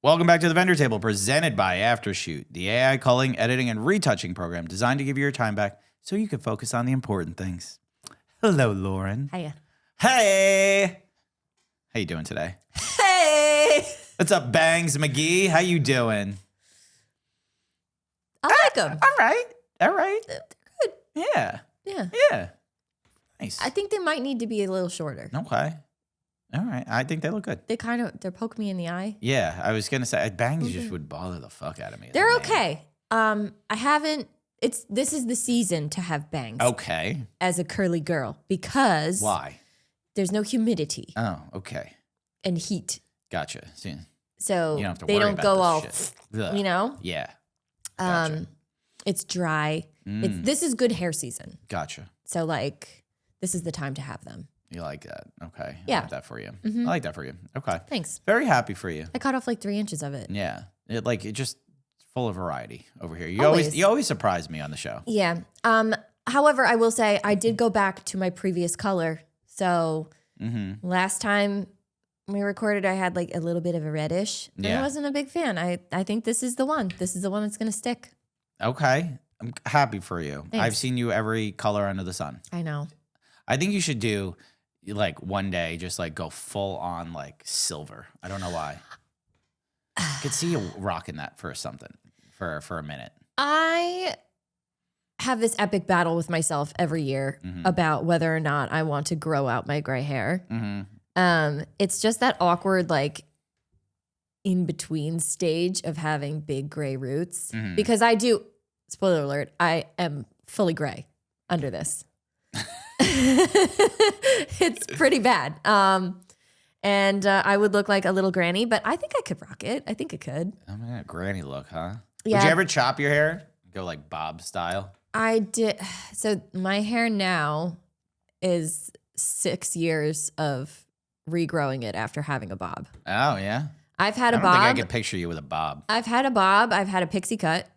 Welcome back to the Vendor Table, presented by Aftershoot, the AI culling, editing, and retouching program designed to give you your time back so you can focus on the important things. Hello, Lauren. Hiya. Hey. How you doing today? Hey. What's up, Bangs McGee? How you doing? I like them. All right. They're good. Yeah. Yeah. Nice. I think they might need to be a little shorter. Okay. All right. I think they look good. They're poking me in the eye. Yeah. I was going to say, Bangs just would bother the fuck out of me. They're okay. This is the season to have bangs. Okay. As a curly girl because Why? there's no humidity Oh, okay. and heat. Gotcha. See, So you don't have to they worry don't about go this all, shit. Ugh. you know? Yeah. Gotcha. It's dry. This is good hair season. Gotcha. So this is the time to have them. You like that. Okay. Yeah. I like that for you. I like that for you. Okay. Thanks. Very happy for you. I cut off 3 inches of it. Yeah. It just full of variety over here. You Always. always surprise me on the show. Yeah. However, I will say I did go back to my previous color. So last time we recorded, I had a little bit of a reddish. And Yeah. I wasn't a big fan. I think this is the one. This is the one that's going to stick. Okay. I'm happy for you. Thanks. I've seen you every color under the sun. I know. I think you should do one day just go full on silver. I don't know why. I could see you rocking that for something for a minute. I have this epic battle with myself every year about whether or not I want to grow out my gray hair. It's just that awkward, in between stage of having big gray roots because I do, spoiler alert, I am fully gray under this. It's pretty bad. And I would look like a little granny, but I think I could rock it. I think I could. I mean, a granny look, huh? Yeah. Would you ever chop your hair? Go Bob style? I did. So my hair now is 6 years of regrowing it after having a bob. Oh, yeah? I've had a I don't bob. think I could picture you with a bob. I've had a bob. I've had a pixie cut.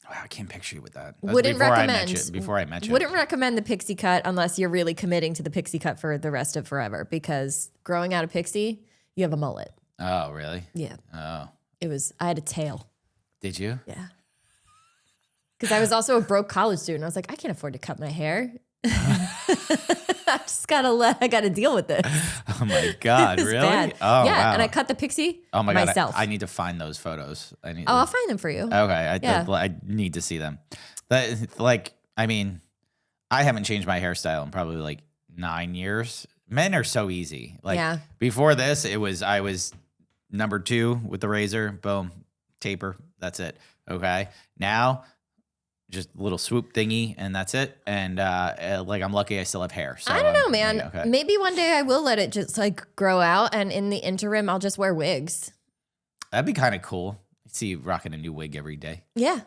Wow, I can't picture you with that. That's Wouldn't recommend. Before I met you. Wouldn't recommend the pixie cut unless you're really committing to the pixie cut for the rest of forever. Because growing out a pixie, you have a mullet. Oh, really? Yeah, Oh. I had a tail. Did you? Yeah. Because I was also a broke college student. I was like, I can't afford to cut my hair. I gotta deal with this. Oh my God, really? Bad. Oh, yeah, wow. and I cut the pixie Oh my myself. God, I need to find those photos. I'll find them for you. Okay, Yeah. I need to see them. I mean, I haven't changed my hairstyle in probably 9 years. Men are so easy. Yeah. Before this, I was number 2 with the razor. Boom, taper. That's it. Okay. Now, just a little swoop thingy, and that's it. And I'm lucky I still have hair. So I don't know, man. Okay. Maybe one day I will let it just grow out, and in the interim, I'll just wear wigs. That'd be kind of cool. See you rocking a new wig every day. Yeah.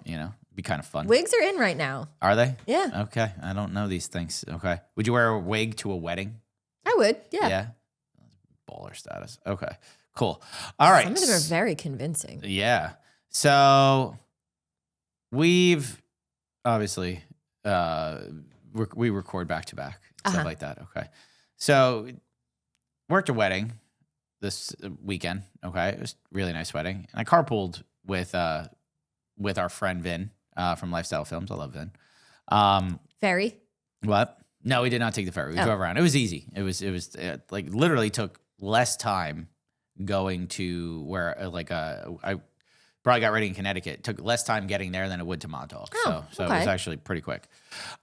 Be kind of fun. Wigs are in right now. Are they? Yeah. Okay. I don't know these things. Okay. Would you wear a wig to a wedding? I would. Yeah. Yeah. Baller status. Okay. Cool. All right. Some of them are very convincing. Yeah. So we've obviously we record back to back, stuff like that. Okay. So worked a wedding this weekend. Okay. It was a really nice wedding. And I carpooled with our friend Vin from Lifestyle Films. I love Vin. Very. What? No, we did not take the ferry. We drove around. It was easy. It was literally took less time going to where I probably got ready in Connecticut. It took less time getting there than it would to Montauk. Oh, so okay. it was actually pretty quick.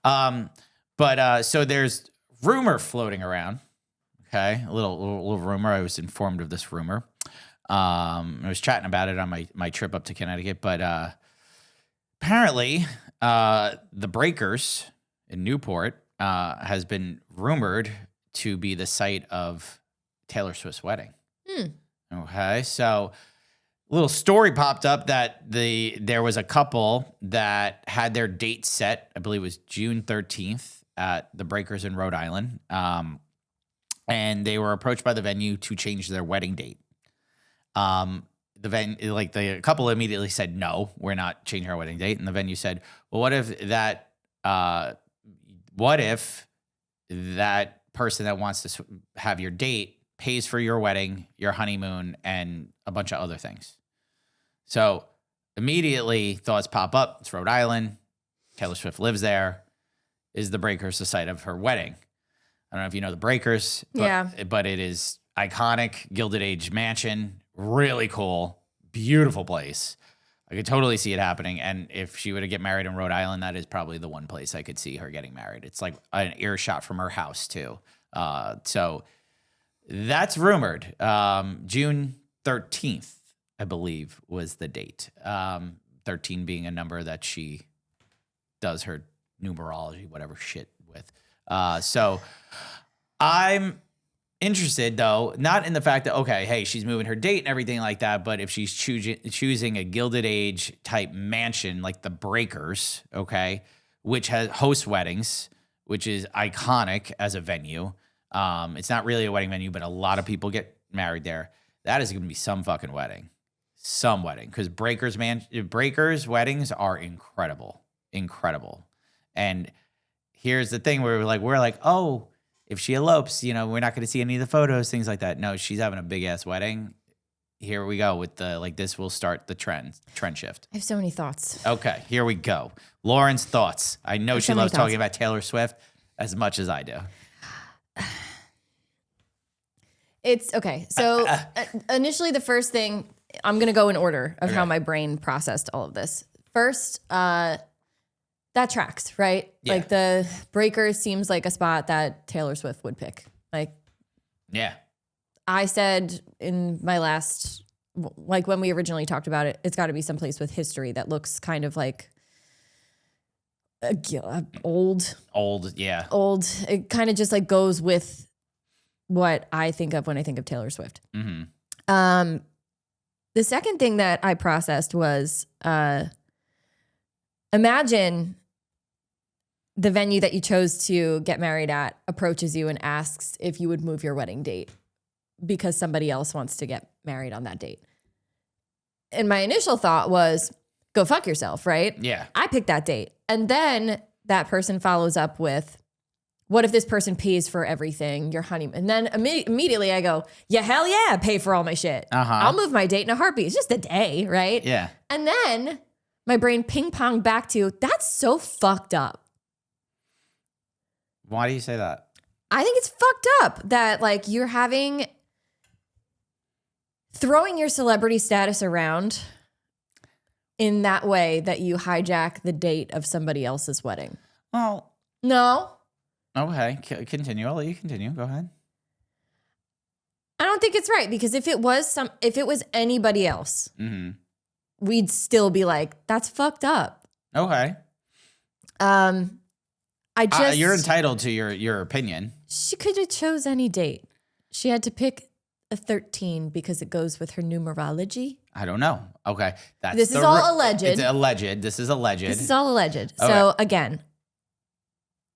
So there's rumor floating around. Okay, a little rumor. I was informed of this rumor. I was chatting about it on my trip up to Connecticut, but apparently the Breakers in Newport has been rumored to be the site of Taylor Swift's wedding. Okay, so a little story popped up that there was a couple that had their date set, I believe it was June 13th at the Breakers in Rhode Island, and they were approached by the venue to change their wedding date. The couple immediately said, no, we're not changing our wedding date. And the venue said, well, what if that person that wants to have your date pays for your wedding, your honeymoon, and a bunch of other things. So immediately thoughts pop up. It's Rhode Island. Taylor Swift lives there. Is the Breakers the site of her wedding? I don't know if you know the Breakers, but it is iconic, Gilded Age mansion. Really cool. Beautiful place. I could totally see it happening. And if she were to get married in Rhode Island, that is probably the one place I could see her getting married. It's like an earshot from her house, too. So that's rumored. June 13th, I believe, was the date. 13 being a number that she does her numerology, whatever shit with. So I'm interested, though, not in the fact that, okay, hey, she's moving her date and everything like that, but if she's choosing a Gilded Age type mansion like the Breakers, okay, which has host weddings, which is iconic as a venue. It's not really a wedding venue, but a lot of people get married there. That is going to be some fucking wedding. Some wedding. Because Breakers weddings are incredible. Incredible. And here's the thing where we're like, oh, if she elopes, we're not going to see any of the photos, things like that. No, she's having a big ass wedding. Here we go with this will start the trend shift. I have so many thoughts. Okay, here we go. Lauren's thoughts. I know she loves talking about Taylor Swift as much as I do. It's okay. So initially the first thing, I'm going to go in order of how my brain processed all of this. First, that tracks, right? Yeah. Like the Breakers seems like a spot that Taylor Swift would pick. Yeah. I said in my last, when we originally talked about it, it's got to be someplace with history that looks kind of like old. Yeah. Old. It kind of just goes with what I think of when I think of Taylor Swift. Mm-hmm. The second thing that I processed was imagine the venue that you chose to get married at approaches you and asks if you would move your wedding date because somebody else wants to get married on that date. And my initial thought was, go fuck yourself, right? Yeah. I picked that date. And then that person follows up with, what if this person pays for everything, your honeymoon? And then immediately I go, yeah, hell yeah, pay for all my shit. I'll move my date in a heartbeat. It's just a day, right? Yeah. And then my brain ping-ponged back to, that's so fucked up. Why do you say that? I think it's fucked up that you're throwing your celebrity status around in that way that you hijack the date of somebody else's wedding. Well, no. Okay, continue. I'll let you continue. Go ahead. I don't think it's right because if it was anybody else, we'd still be like, that's fucked up. Okay. You're entitled to your opinion. She could have chose any date. She had to pick a 13 because it goes with her numerology. I don't know. Okay. This is all alleged. It's alleged. This is alleged. This is all alleged. Okay. So again,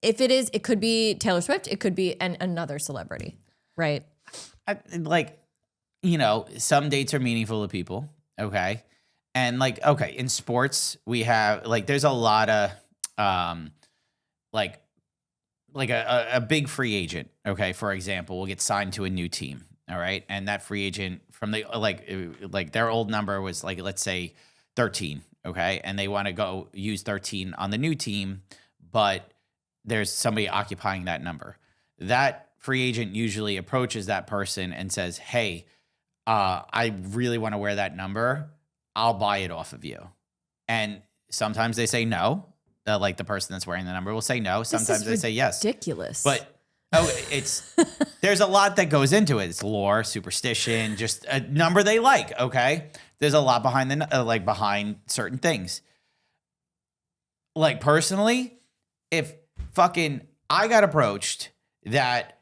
if it is, it could be Taylor Swift. It could be another celebrity, right? Some dates are meaningful to people. Okay. And in sports, we have there's a lot of a big free agent. Okay. For example, will get signed to a new team. All right. And that free agent from their old number was let's say 13. Okay. And they want to go use 13 on the new team, but there's somebody occupying that number. That free agent usually approaches that person and says, hey, I really want to wear that number. I'll buy it off of you. And sometimes they say no. The person that's wearing the number will say no. Sometimes they say yes. Ridiculous. But there's a lot that goes into it. It's lore, superstition, just a number they like. Okay. There's a lot behind behind certain things. Personally, if fucking I got approached that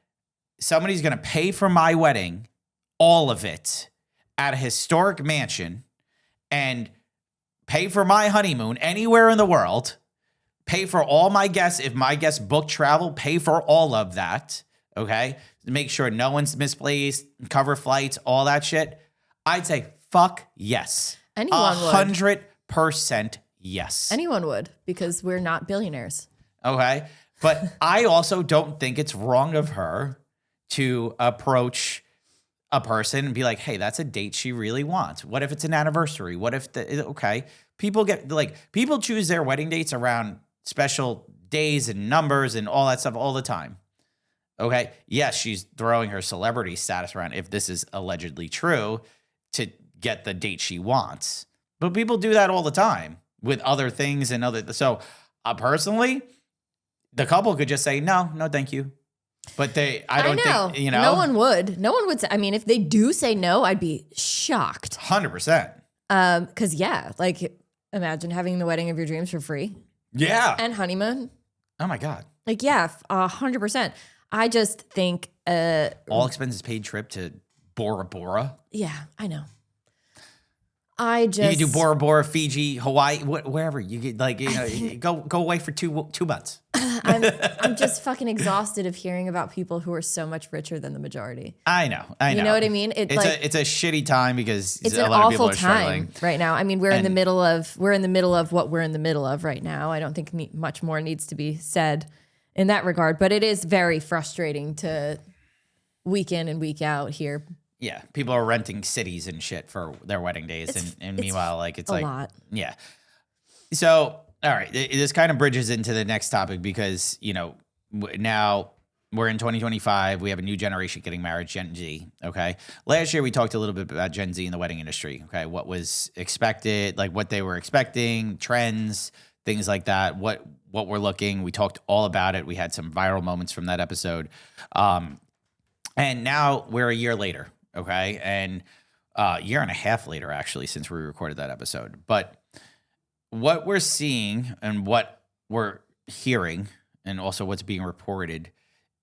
somebody's going to pay for my wedding, all of it at a historic mansion and pay for my honeymoon anywhere in the world, pay for all my guests. If my guests book travel, pay for all of that. Okay. Make sure no one's misplaced, cover flights, all that shit. I'd say, fuck yes. Anyone 100% yes. Anyone would, because we're not billionaires. Okay. But I also don't think it's wrong of her to approach a person and be like, hey, that's a date she really wants. What if it's an anniversary? What if people choose their wedding dates around special days and numbers and all that stuff all the time. Okay. Yes, she's throwing her celebrity status around, if this is allegedly true, to get the date she wants. But people do that all the time with other things and other. So personally, the couple could just say, no, thank you. But I don't think, you know. No one would say, I mean, if they do say no, I'd be shocked. 100%. Because like imagine having the wedding of your dreams for free. Yeah. And honeymoon. Oh my God. Like, yeah, 100%. I just think all expenses paid trip to Bora Bora. Yeah, I know. You can do Bora Bora, Fiji, Hawaii, wherever you get. Like, go away for 2 months. I'm just fucking exhausted of hearing about people who are so much richer than the majority. I know. You know what I mean? It's a shitty time because it's a an lot of people awful are struggling time right now. I mean, we're in the middle of what we're in the middle of right now. I don't think much more needs to be said in that regard, but it is very frustrating to week in and week out here. Yeah, people are renting cities and shit for their wedding days, and meanwhile, like it's a like lot. Yeah. So, all right, this kind of bridges into the next topic because now we're in 2025. We have a new generation getting married, Gen Z. Okay, last year we talked a little bit about Gen Z in the wedding industry. Okay, what was expected, like what they were expecting, trends, things like that. What we're looking. We talked all about it. We had some viral moments from that episode, and now we're a year later. Okay. And a year and a half later, actually, since we recorded that episode. But what we're seeing and what we're hearing and also what's being reported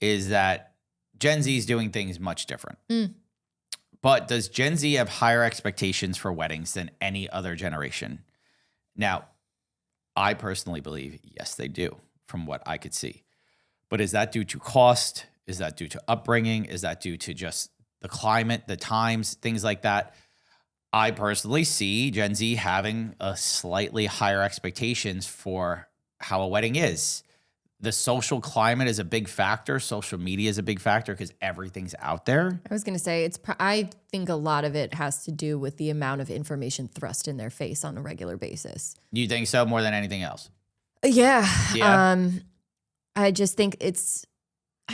is that Gen Z is doing things much different. But does Gen Z have higher expectations for weddings than any other generation? Now, I personally believe, yes, they do, from what I could see. But is that due to cost? Is that due to upbringing? Is that due to just the climate, the times, things like that? I personally see Gen Z having a slightly higher expectations for how a wedding is. The social climate is a big factor. Social media is a big factor because everything's out there. I was going to say, I think a lot of it has to do with the amount of information thrust in their face on a regular basis. You think so more than anything else? Yeah. I just think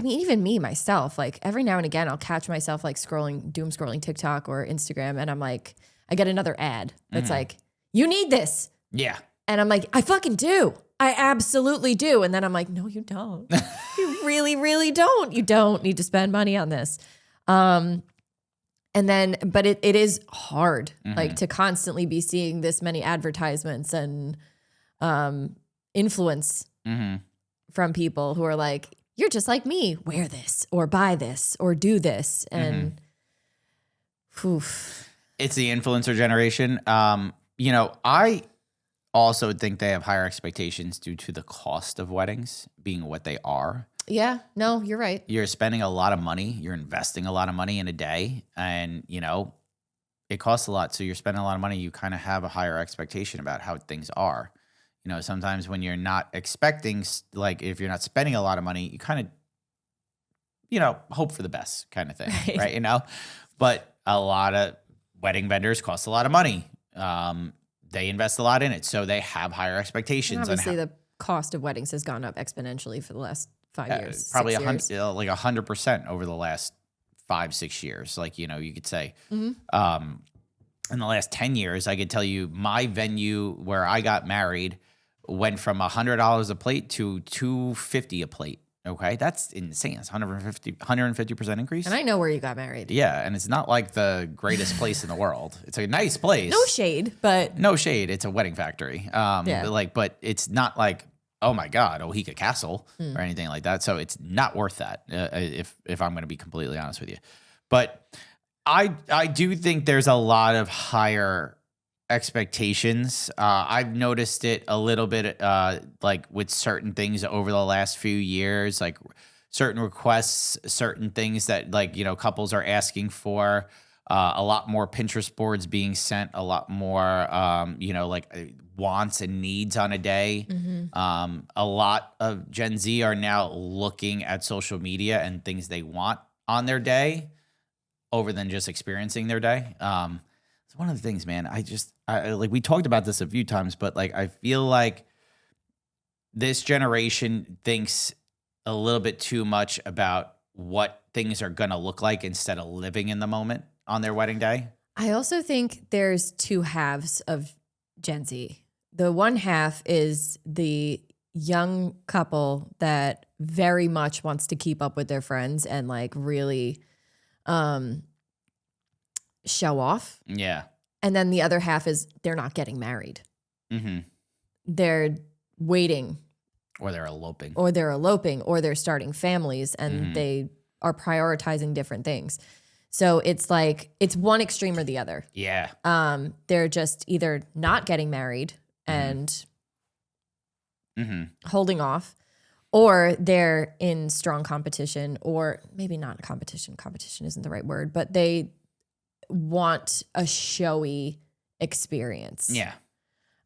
even me, myself, like every now and again, I'll catch myself like doom scrolling TikTok or Instagram. And I'm like, I get another ad that's like, you need this. Yeah. And I'm like, I fucking do. I absolutely do. And then I'm like, no, you don't. You really, really don't. You don't need to spend money on this. But it is hard, like to constantly be seeing this many advertisements and influence from people who are like, you're just like me, wear this or buy this or do this. And it's the influencer generation. I also think they have higher expectations due to the cost of weddings being what they are. Yeah, no, you're right. You're spending a lot of money. You're investing a lot of money in a day. And, it costs a lot. So you're spending a lot of money. You kind of have a higher expectation about how things are. Sometimes when you're not expecting, like if you're not spending a lot of money, you kind of, hope for the best kind of thing, right? But a lot of wedding vendors cost a lot of money. They invest a lot in it, so they have higher expectations. And obviously, the cost of weddings has gone up exponentially for the last 5 years. Probably 100% over the last 5-6 years. Like you could say. In the last 10 years, I could tell you my venue where I got married went from $100 a plate to $250 a plate. Okay, that's insane. It's 150% increase. And I know where you got married. Yeah, and it's not like the greatest place in the world. It's a nice place. No shade, but no shade. It's a wedding factory. But it's not like, oh my God, Ohika Castle or anything like that. So it's not worth that. If I'm going to be completely honest with you, but I do think there's a lot of higher expectations. I've noticed it a little bit, like with certain things over the last few years, like certain requests, certain things that couples are asking for, a lot more Pinterest boards being sent, a lot more, wants and needs on a day. A lot of Gen Z are now looking at social media and things they want on their day. over than just experiencing their day. It's one of the things, man. I like, we talked about this a few times, but like, I feel like this generation thinks a little bit too much about what things are going to look like instead of living in the moment on their wedding day. I also think there's two halves of Gen Z. The one half is the young couple that very much wants to keep up with their friends and like really show off. Yeah. And then the other half is they're not getting married. Mm-hmm. They're waiting. Or they're eloping. Or they're starting families, and they are prioritizing different things. So it's like, it's one extreme or the other. Yeah. They're just either not getting married and holding off, or they're in strong competition, or maybe not competition. Competition isn't the right word, but they want a showy experience. Yeah.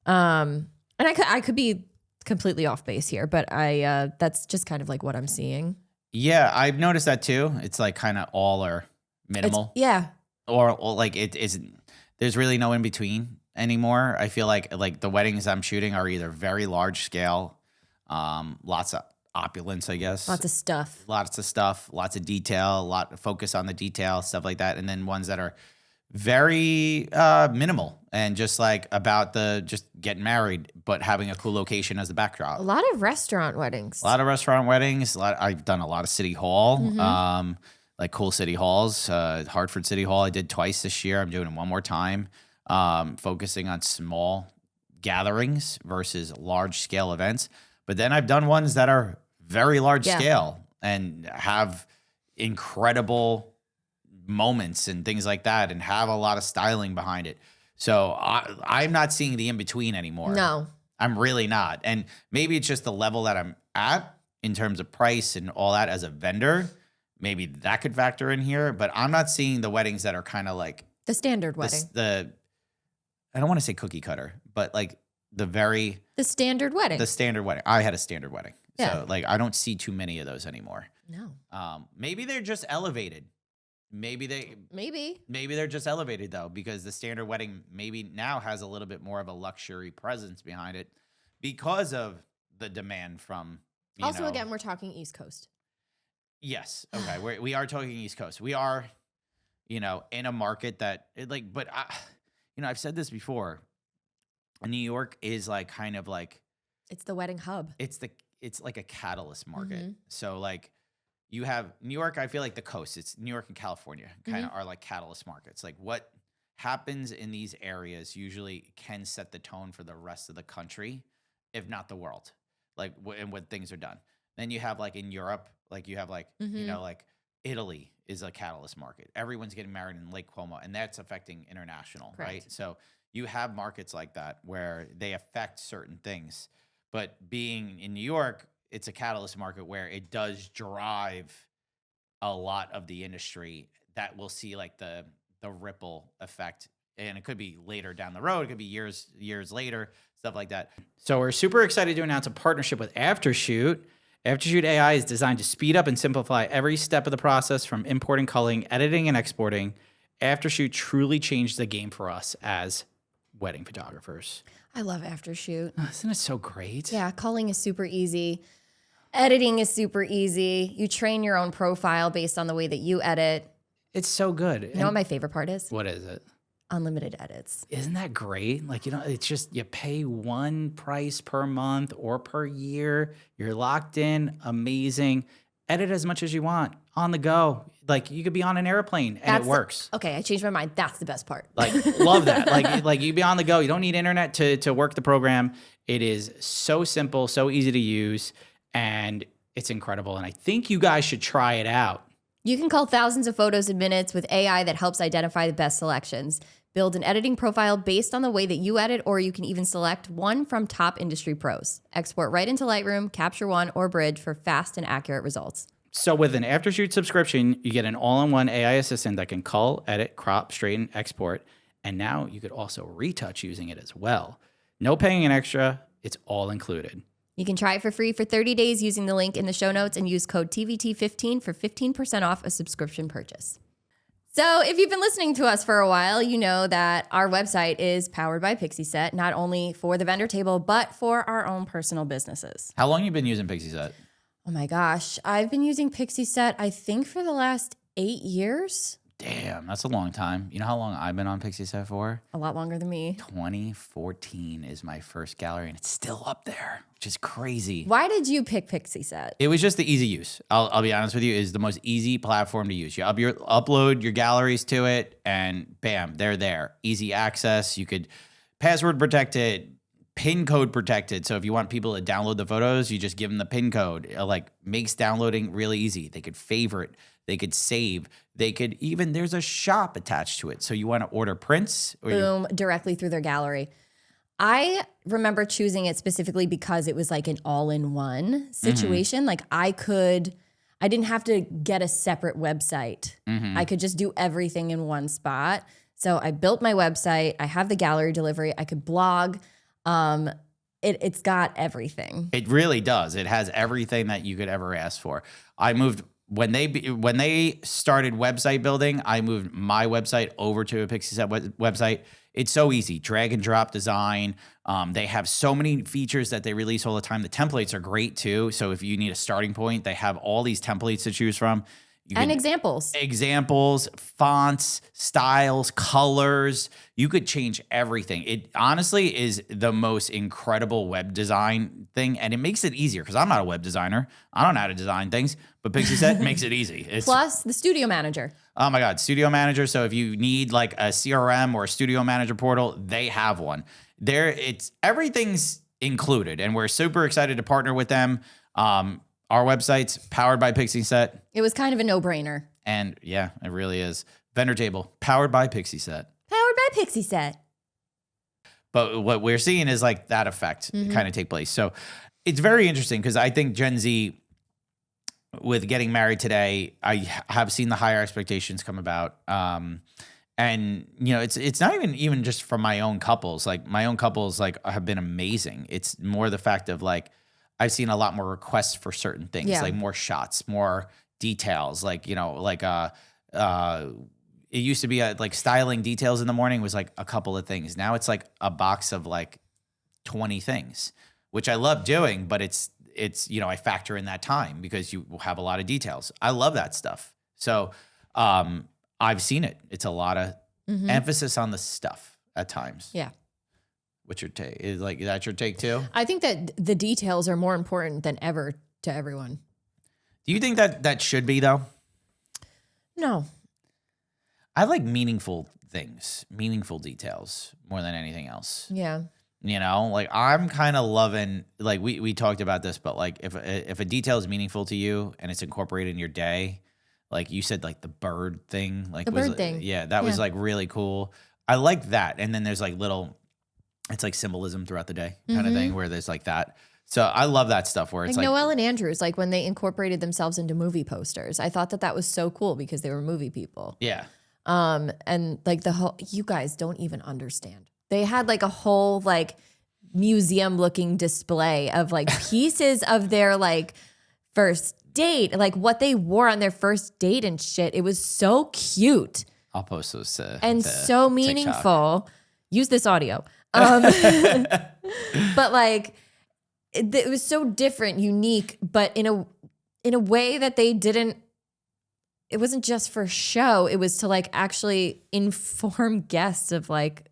And I could be completely off base here, but that's just kind of like what I'm seeing. Yeah, I've noticed that too. It's like kind of all or minimal. Or like it isn't. There's really no in between anymore. I feel like the weddings I'm shooting are either very large scale, lots of opulence, I guess. Lots of stuff, lots of detail, a lot of focus on the detail, stuff like that. And then ones that are very minimal and just like about just getting married, but having a cool location as the backdrop. A lot of restaurant weddings. I've done a lot of city hall, like cool city halls. Hartford City Hall I did twice this year. I'm doing it one more time, focusing on small gatherings versus large scale events. But then I've done ones that are very large scale and have incredible moments and things like that, and have a lot of styling behind it. So I'm not seeing the in-between anymore. No. I'm really not. And maybe it's just the level that I'm at in terms of price and all that as a vendor. Maybe that could factor in here, but I'm not seeing the weddings that are kind of like the standard wedding. I don't want to say cookie cutter, but like the standard wedding. The standard wedding. I had a standard wedding. Yeah. So like I don't see too many of those anymore. No. Maybe they're just elevated. Maybe they're just elevated though, because the standard wedding maybe now has a little bit more of a luxury presence behind it because of the demand from. Again, we're talking East Coast. Yes. Okay. We are talking East Coast. We are, in a market that but I've said this before. New York is like kind of like. It's the wedding hub. It's like a catalyst market. So like. You have New York, I feel like the coast, it's New York and California kind of are like catalyst markets. Like what happens in these areas usually can set the tone for the rest of the country, if not the world, like and when things are done. Then you have like in Europe, like you have like, like Italy is a catalyst market. Everyone's getting married in Lake Como, and that's affecting international, Correct. Right? So you have markets like that where they affect certain things. But being in New York, it's a catalyst market where it does drive a lot of the industry that will see like the ripple effect. And it could be later down the road. It could be years later, stuff like that. So we're super excited to announce a partnership with Aftershoot. Aftershoot AI is designed to speed up and simplify every step of the process from importing, culling, editing, and exporting. Aftershoot truly changed the game for us as wedding photographers. I love Aftershoot. Isn't it so great? Yeah, culling is super easy. Editing is super easy. You train your own profile based on the way that you edit. It's so good. You know what my favorite part is? What is it? Unlimited edits. Isn't that great? Like, it's just you pay one price per month or per year. You're locked in. Amazing. Edit as much as you want on the go. Like you could be on an airplane and it works. Okay, I changed my mind. That's the best part. Like love that. Like you be on the go. You don't need internet to work the program. It is so simple, so easy to use, and it's incredible. And I think you guys should try it out. You can cull thousands of photos in minutes with AI that helps identify the best selections. Build an editing profile based on the way that you edit, or you can even select one from top industry pros. Export right into Lightroom, Capture One, or Bridge for fast and accurate results. So with an Aftershoot subscription, you get an all-in-one AI assistant that can cull, edit, crop, straighten, export, and now you could also retouch using it as well. No paying an extra, it's all included. You can try it for free for 30 days using the link in the show notes and use code TVT15 for 15% off a subscription purchase. So if you've been listening to us for a while, you know that our website is powered by Pixie Set, not only for the vendor table, but for our own personal businesses. How long you been using Pixie Set? Oh my gosh. I've been using Pixie Set, I think, for the last 8 years. Damn, that's a long time. You know how long I've been on Pixie Set for? A lot longer than me. 2014 is my first gallery, and it's still up there, which is crazy. Why did you pick Pixie Set? It was just the easy use. I'll be honest with you, is the most easy platform to use. You upload your galleries to it, and bam, they're there. Easy access. You could password protect it, pin code protected. So if you want people to download the photos, you just give them the pin code. It like makes downloading really easy. They could favorite, they could save, they could even, there's a shop attached to it. So you want to order prints? Boom, directly through their gallery. I remember choosing it specifically because it was like an all-in-one situation. Like I didn't have to get a separate website. I could just do everything in one spot. So I built my website. I have the gallery delivery. I could blog. It's got everything. It really does. It has everything that you could ever ask for. I moved when they started website building. I moved my website over to a Pixie Set website. It's so easy, drag and drop design. They have so many features that they release all the time. The templates are great too. So if you need a starting point, they have all these templates to choose from. Examples, fonts, styles, colors. You could change everything. It honestly is the most incredible web design thing, and it makes it easier because I'm not a web designer. I don't know how to design things, but Pixie Set makes it easy. Plus the Studio Manager. Oh my God, Studio Manager. So if you need like a CRM or a Studio Manager portal, they have one. Everything's included, and we're super excited to partner with them. Our website's powered by Pixie Set. It was kind of a no-brainer. And yeah, it really is. Vendor table, powered by Pixie Set. Powered by Pixie Set. But what we're seeing is like that effect kind of take place. So it's very interesting because I think Gen Z, with getting married today, I have seen the higher expectations come about. And you know, it's not even just from my own couples. Like my own couples like have been amazing. It's more the fact of like, I've seen a lot more requests for certain things, like more shots, more details. Like, you know, like it used to be like styling details in the morning was like a couple of things. Now it's like a box of like 20 things, which I love doing, but it's you know, I factor in that time because you have a lot of details. I love that stuff. So I've seen it. It's a lot of emphasis on the stuff at times. Yeah. What's your take? Is that your take too? I think that the details are more important than ever to everyone. Do you think that should be though? No. I like meaningful things, meaningful details more than anything else. Yeah. You know, like I'm kind of loving, like we talked about this, but like if a detail is meaningful to you and it's incorporated in your day, like you said, like the bird thing, like the bird thing. Yeah, that was like really cool. I like that. And then there's like it's like symbolism throughout the day kind of thing where there's like that. So I love that stuff where it's like Noelle and Andrews, like when they incorporated themselves into movie posters. I thought that was so cool because they were movie people. Yeah. And like you guys don't even understand. They had like a whole like museum looking display of like pieces of their like first date, like what they wore on their first date and shit. It was so cute. I'll post those and to so meaningful. TikTok. Use this audio. But like it was so different, unique, but in a way that they didn't. It wasn't just for show. It was to like actually inform guests of like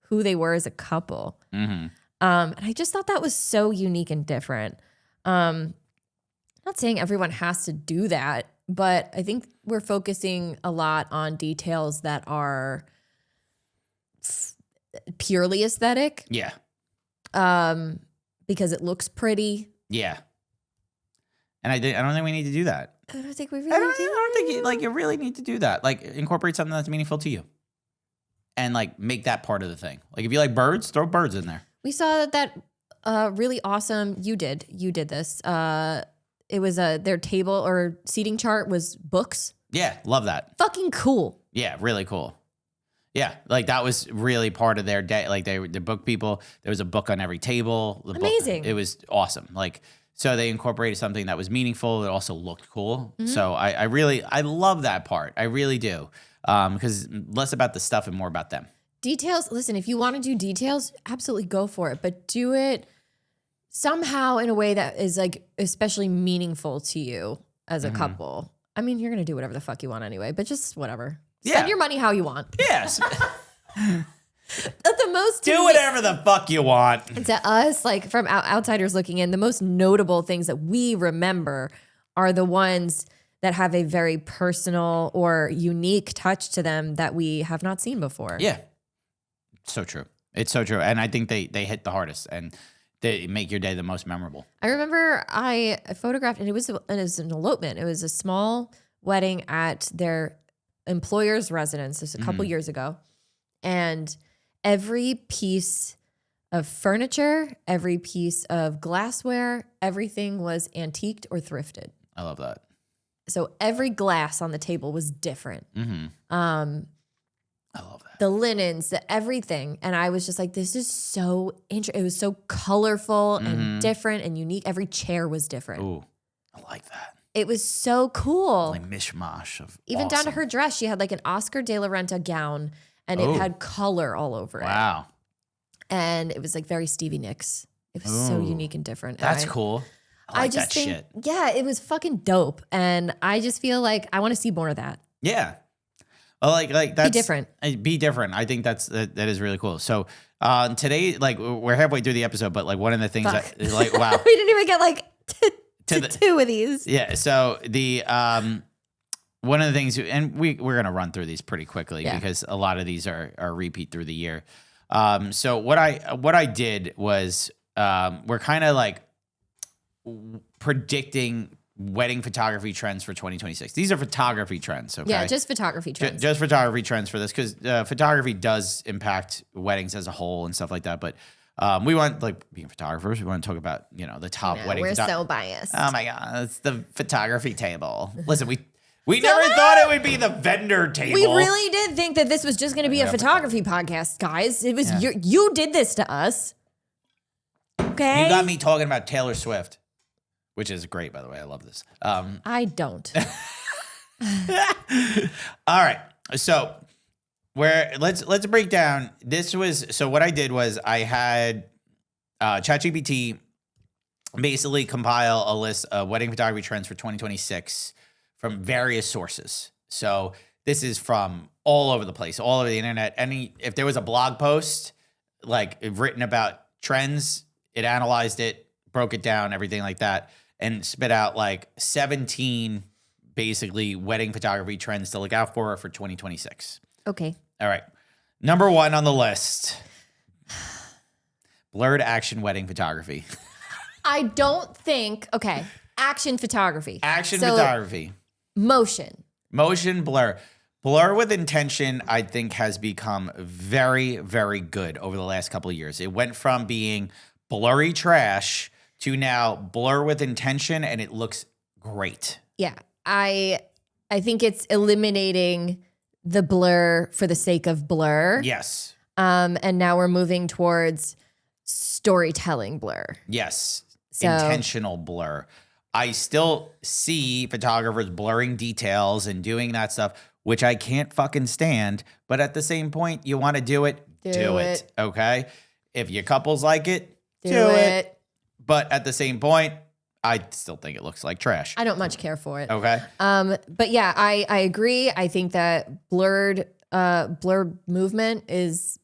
who they were as a couple. And I just thought that was so unique and different. Not saying everyone has to do that, but I think we're focusing a lot on details that are purely aesthetic. Yeah. Because it looks pretty. Yeah. And I don't think we need to do that. I don't think we really I don't think you really need to do that. Like incorporate something that's meaningful to you. And like make that part of the thing. Like if you like birds, throw birds in there. We saw that really awesome, you did this. It was their table or seating chart was books. Yeah, love that. Fucking cool. Yeah, really cool. Yeah, like that was really part of their day. Like the book people, there was a book on every table. Amazing. It was awesome. Like, so they incorporated something that was meaningful. It also looked cool. So I love that part. I really do. because less about the stuff and more about them. Details. Listen, if you want to do details, absolutely go for it, but do it somehow in a way that is like especially meaningful to you as a couple. I mean, you're going to do whatever the fuck you want anyway, but just whatever. Spend your money how you want. Yes. That's the most. Do whatever the fuck you want. To us, like from outsiders looking in, the most notable things that we remember are the ones that have a very personal or unique touch to them that we have not seen before. Yeah. So true. It's so true. And I think they hit the hardest and they make your day the most memorable. I remember I photographed, and it was an elopement. It was a small wedding at their employer's residence. This was a couple years ago. And every piece of furniture, every piece of glassware, everything was antiqued or thrifted. I love that. So every glass on the table was different. I love that. The linens, everything. And I was just like, this is so interesting. It was so colorful and different and unique. Every chair was different. Ooh, I like that. It was so cool. Like mishmash of Even down to her dress. She had like an Oscar de la Renta gown and it had color all over it. Wow. And it was like very Stevie Nicks. It was so unique and different. That's cool. I like just that shit. Yeah, it was fucking dope. And I just feel like I want to see more of that. Yeah. Well, like that's be different. Be different. I think that is really cool. So today, like we're halfway through the episode, but like one of the things that is like, wow, we didn't even get like to two of these. Yeah. So the one of the things, and we're gonna run through these pretty quickly because a lot of these are repeat through the year. So what I did was we're kind of like predicting wedding photography trends for 2026. These are photography trends, okay? Yeah, just photography trends. Just photography trends for this because photography does impact weddings as a whole and stuff like that. But we want, like, being photographers, we want to talk about, the top wedding. We're so biased. Oh my God, it's the photography table. Listen, we never thought it would be the vendor table. We really did think that this was just going to be a photography podcast, guys. It was you did this to us. Okay? You got me talking about Taylor Swift. Which is great, by the way. I love this. I don't. All right. So let's break down. So what I did was I had ChatGPT basically compile a list of wedding photography trends for 2026 from various sources. So this is from all over the place, all over the internet. If there was a blog post like written about trends, it analyzed it, broke it down, everything like that, and spit out like 17 basically wedding photography trends to look out for 2026. Okay. All right. Number 1 on the list, blurred action wedding photography. I don't think, action photography. Photography. Motion blur. Blur with intention, I think, has become very, very good over the last couple of years. It went from being blurry trash to now blur with intention, and it looks great. Yeah. I think it's eliminating the blur for the sake of blur. Yes. And now we're moving towards storytelling blur. Yes. Intentional blur. I still see photographers blurring details and doing that stuff, which I can't fucking stand. But at the same point, you want to do it, do it. Okay? If your couples like it, do it. But at the same point, I still think it looks like trash. I don't much care for it. Okay. But yeah, I agree. I think that blur movement is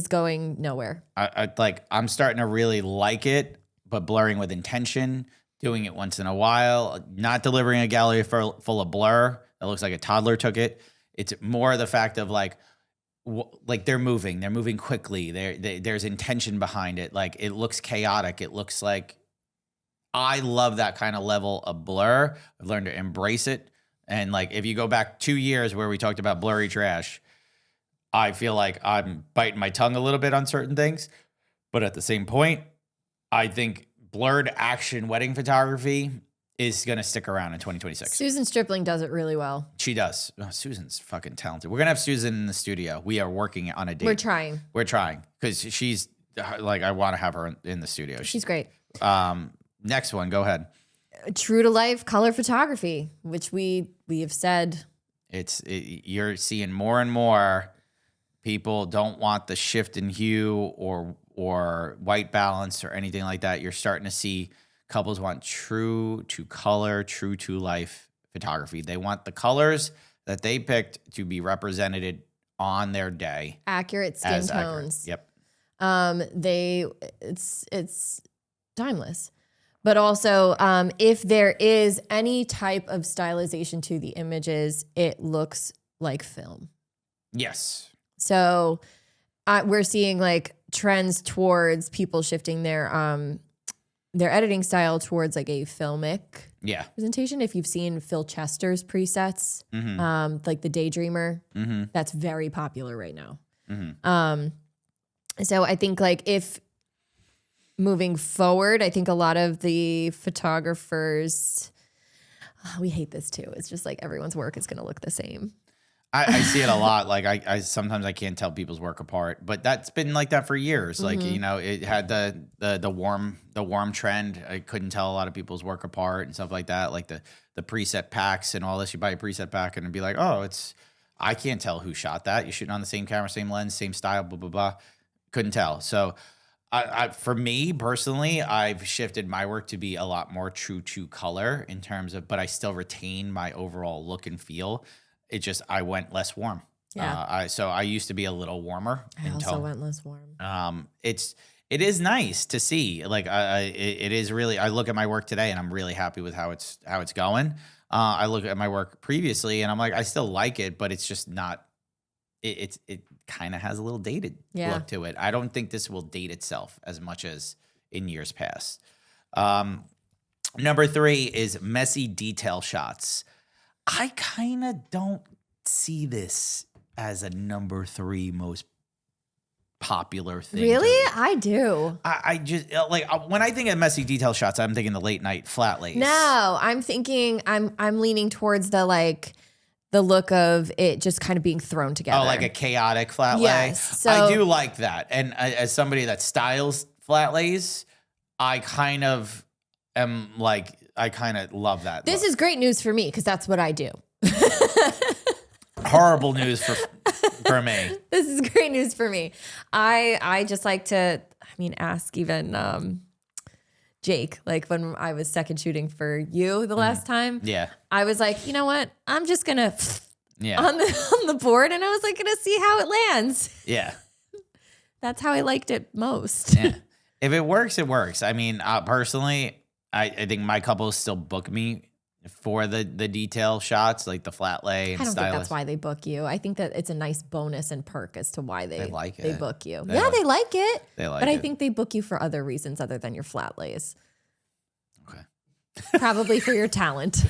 going nowhere. I'm starting to really like it, but blurring with intention, doing it once in a while, not delivering a gallery full of blur that looks like a toddler took it. It's more the fact of like they're moving quickly. There's intention behind it. Like it looks chaotic. It looks like, I love that kind of level of blur. I've learned to embrace it. And like, if you go back 2 years where we talked about blurry trash, I feel like I'm biting my tongue a little bit on certain things. But at the same point, I think blurred action wedding photography is going to stick around in 2026. Susan Stripling does it really well. She does. Oh, Susan's fucking talented. We're going to have Susan in the studio. We are working on a date. We're trying because she's like, I want to have her in the studio. She's great. Next one, go ahead. True to life color photography, which we have said You're seeing more and more people don't want the shift in hue or white balance or anything like that. You're starting to see couples want true to color, true to life photography. They want the colors that they picked to be represented on their day. Accurate skin tones. Yep. It's timeless. But also, if there is any type of stylization to the images, it looks like film. Yes. So we're seeing like trends towards people shifting their editing style towards like a filmic presentation. If you've seen Phil Chester's presets, like the Daydreamer, that's very popular right now. So I think like if moving forward, I think a lot of the photographers, we hate this too. It's just like everyone's work is going to look the same. I see it a lot. Like I sometimes I can't tell people's work apart, but that's been like that for years. Like, you know, it had the warm trend. I couldn't tell a lot of people's work apart and stuff like that. Like the preset packs and all this. You buy a preset pack and it'd be like, oh, I can't tell who shot that. You're shooting on the same camera, same lens, same style, blah, blah, blah. Couldn't tell. So for me personally, I've shifted my work to be a lot more true to color in terms of, but I still retain my overall look and feel. It just, I went less warm. Yeah. So I used to be a little warmer. I also went less warm. It is nice to see. Like it is really. I look at my work today and I'm really happy with how it's going. I look at my work previously and I'm like, I still like it, but it's just not. It kind of has a little dated look to it. I don't think this will date itself as much as in years past. Number 3 is messy detail shots. I kind of don't see this as a number 3 most popular thing. Really? I do. I just like when I think of messy detail shots, I'm thinking the late night flat lays. No, I'm thinking I'm leaning towards the look of it just kind of being thrown together. Oh, like a chaotic flat lay? Yes. So, I do like that. And as somebody that styles flat lays, I kind of am like, I kind of love that. This is great news for me because that's what I do. Horrible news for me. This is great news for me. I just like to, ask even Jake, like when I was second shooting for you the last time. Yeah. I was like, you know what? I'm just going to on the board and I was like going to see how it lands. Yeah. That's how I liked it most. Yeah. If it works, it works. I mean, personally, I think my couples still book me for the detail shots, like the flat lay and I don't stylist. think that's why they book you. I think that it's a nice bonus and perk as to why they like they it. book you. They They like it. They like but it. I think they book you for other reasons other than your flat lays. Okay. Probably for your talent.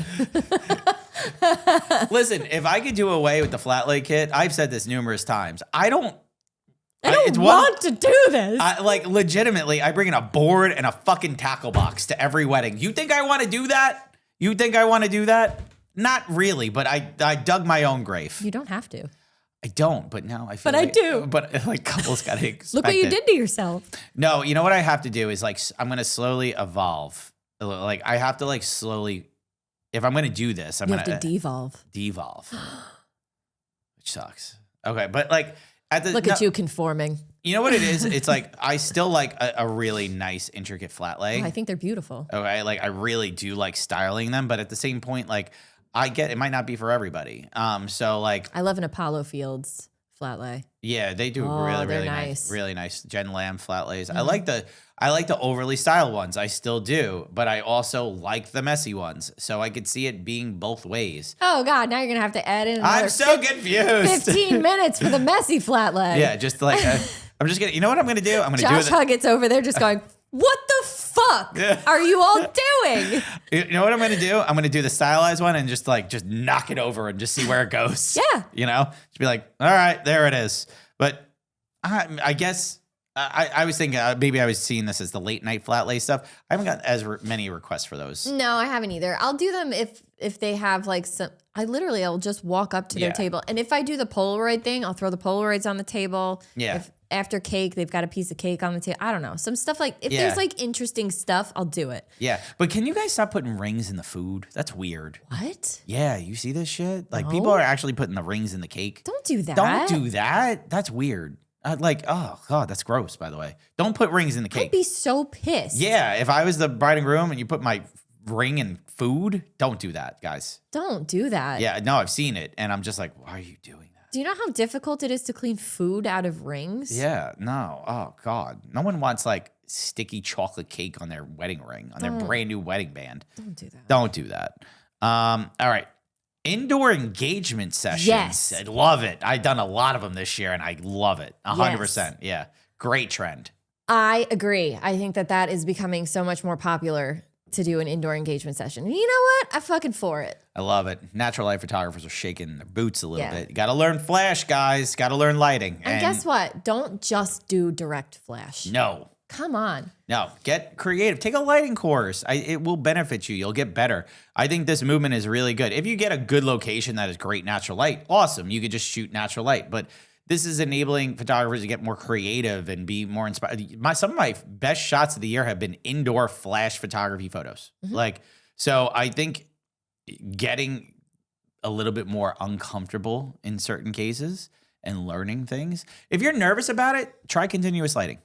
Listen, if I could do away with the flat lay kit, I've said this numerous times. I don't want to do this. Like legitimately, I bring in a board and a fucking tackle box to every wedding. You think I want to do that? You think I want to do that? Not really, but I dug my own grave. You don't have to. I don't, but now I feel But I do. But like couples got to expect Look what you it. did to yourself. No, you know what I have to do is like, I'm going to slowly evolve. Like I have to like slowly, if I'm going to do this, I'm You going have to devolve. Devolve. Which sucks. Okay, but like Look at you conforming. You know what it is? It's like I still like a really nice, intricate flat lay. Oh, I think they're beautiful. Okay, like I really do like styling them, but at the same point, like I get it might not be for everybody. So like I love an Apollo Fields flat lay. Yeah, they do really nice, really nice Jen Lamb flat lays. Mm-hmm. I like the overly styled ones. I still do, but I also like the messy ones. So I could see it being both ways. Oh God, now you're gonna have to add in another I'm so confused. 15 minutes for the messy flat lay. Yeah, just like I'm just gonna. You know what I'm gonna do? I'm gonna Josh do Huggett's over there just going, "What the fuck are you all doing?" You know what I'm gonna do? I'm gonna do the stylized one and just knock it over and just see where it goes. Yeah, you know, just be like, all right, there it is. But I guess I was thinking maybe I was seeing this as the late night flat lay stuff. I haven't got as many requests for those. No, I haven't either. I'll do them if they have like some. I'll just walk up to their table, and if I do the Polaroid thing, I'll throw the Polaroids on the table. Yeah. after cake, they've got a piece of cake on the table. I don't know. Some stuff like, if there's like interesting stuff, I'll do it. Yeah. But can you guys stop putting rings in the food? That's weird. What? Yeah. You see this shit? Like people are actually putting the rings in the cake. Don't do that. Don't do that. That's weird. Oh God, that's gross, by the way. Don't put rings in the cake. I'd be so pissed. Yeah. If I was the bride and groom and you put my ring in food, don't do that, guys. Don't do that. Yeah. No, I've seen it. And I'm just like, why are you doing that? Do you know how difficult it is to clean food out of rings? Yeah, no. Oh, God. No one wants like sticky chocolate cake on their wedding ring, on their brand new wedding band. Don't do that. Don't do that. All right. Indoor engagement sessions. Yes. I love it. I've done a lot of them this year and I love it. 100%. Yeah. Great trend. I agree. I think that is becoming so much more popular to do an indoor engagement session. And you know what? I'm fucking for it. I love it. Natural light photographers are shaking their boots a little bit. You got to learn flash, guys. Got to learn lighting. And guess what? Don't just do direct flash. No. Come on. No, get creative. Take a lighting course. It will benefit you. You'll get better. I think this movement is really good. If you get a good location that is great natural light, awesome. You could just shoot natural light. But this is enabling photographers to get more creative and be more inspired. Some of my best shots of the year have been indoor flash photography photos. So I think getting a little bit more uncomfortable in certain cases and learning things. If you're nervous about it, try continuous lighting.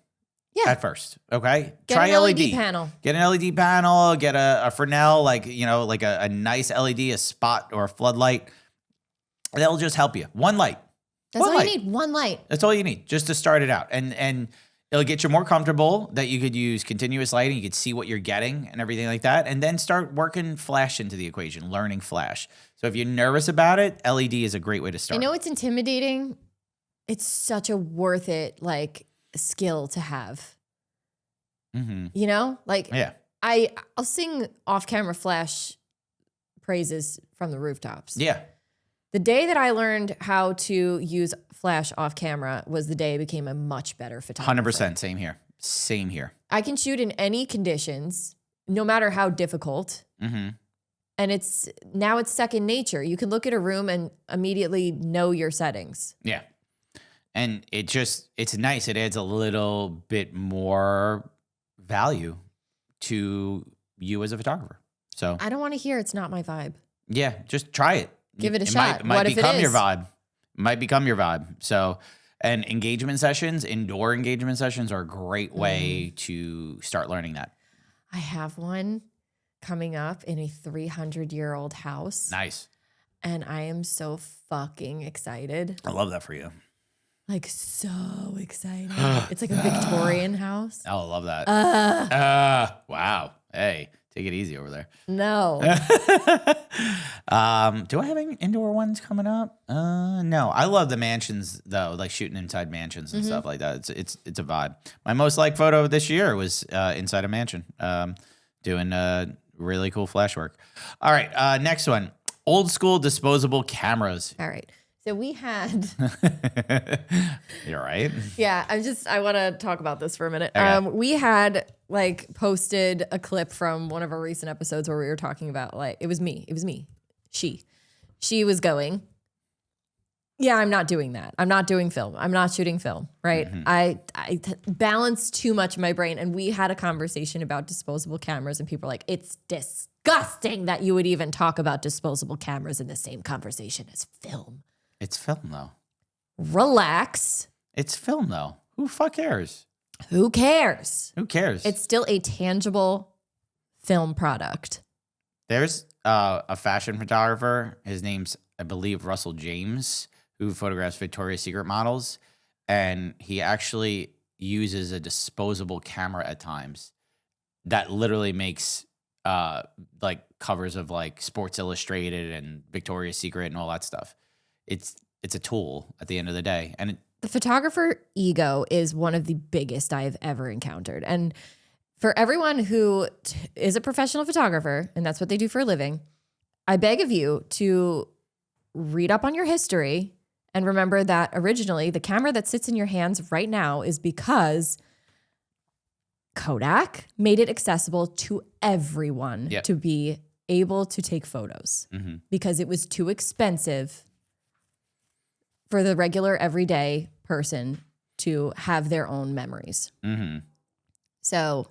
Yeah. At first, okay? Try an LED panel. Get an LED panel, get a Fresnel, like a nice LED, a spot or a floodlight. That'll just help you. One light. That's all you need. One light. That's all you need just to start it out. And it'll get you more comfortable that you could use continuous lighting. You could see what you're getting and everything like that. And then start working flash into the equation, learning flash. So if you're nervous about it, LED is a great way to start. I know it's intimidating. It's such a worth it, skill to have. You know? Yeah. I'll sing off-camera flash praises from the rooftops. Yeah. The day that I learned how to use flash off camera was the day I became a much better photographer. 100%. Same here. Same here. I can shoot in any conditions, no matter how difficult. And it's second nature. You can look at a room and immediately know your settings. Yeah. And it's nice. It adds a little bit more value to you as a photographer. So I don't want to hear it's not my vibe. Yeah, just try it. Give it a shot. It might what if become it is? your vibe. Might become your vibe. So, and engagement sessions, indoor engagement sessions are a great way to start learning that. I have one coming up in a 300-year-old house. Nice. And I am so fucking excited. I love that for you. So excited. It's like a Victorian house. Oh, I love that. Wow. Hey, take it easy over there. No. Do I have any indoor ones coming up? No. I love the mansions though, like shooting inside mansions and stuff like that. It's a vibe. My most liked photo this year was inside a mansion, doing really cool flash work. All right, next one. Old school disposable cameras. All right. So we had. You're right. Yeah, I want to talk about this for a minute. Okay. We had posted a clip from one of our recent episodes where we were talking about it was me. She was going, yeah, I'm not doing that. I'm not doing film. I'm not shooting film, right? I balance too much in my brain. And we had a conversation about disposable cameras and people were like, it's disgusting that you would even talk about disposable cameras in the same conversation as film. It's film though. Relax. It's film though. Who fuck cares? Who cares? Who cares? It's still a tangible film product. There's a fashion photographer. His name's, I believe, Russell James, who photographs Victoria's Secret models. And he actually uses a disposable camera at times that literally makes covers of Sports Illustrated and Victoria's Secret and all that stuff. It's a tool at the end of the day. And the photographer ego is one of the biggest I've ever encountered. And for everyone who is a professional photographer, and that's what they do for a living, I beg of you to read up on your history and remember that originally the camera that sits in your hands right now is because Kodak made it accessible to everyone to be able to take photos because it was too expensive for the regular everyday person to have their own memories. Mm-hmm. So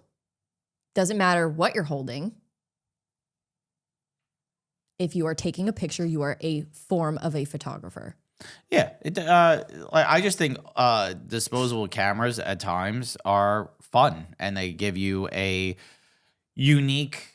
doesn't matter what you're holding. If you are taking a picture, you are a form of a photographer. Yeah, I just think disposable cameras at times are fun, and they give you a unique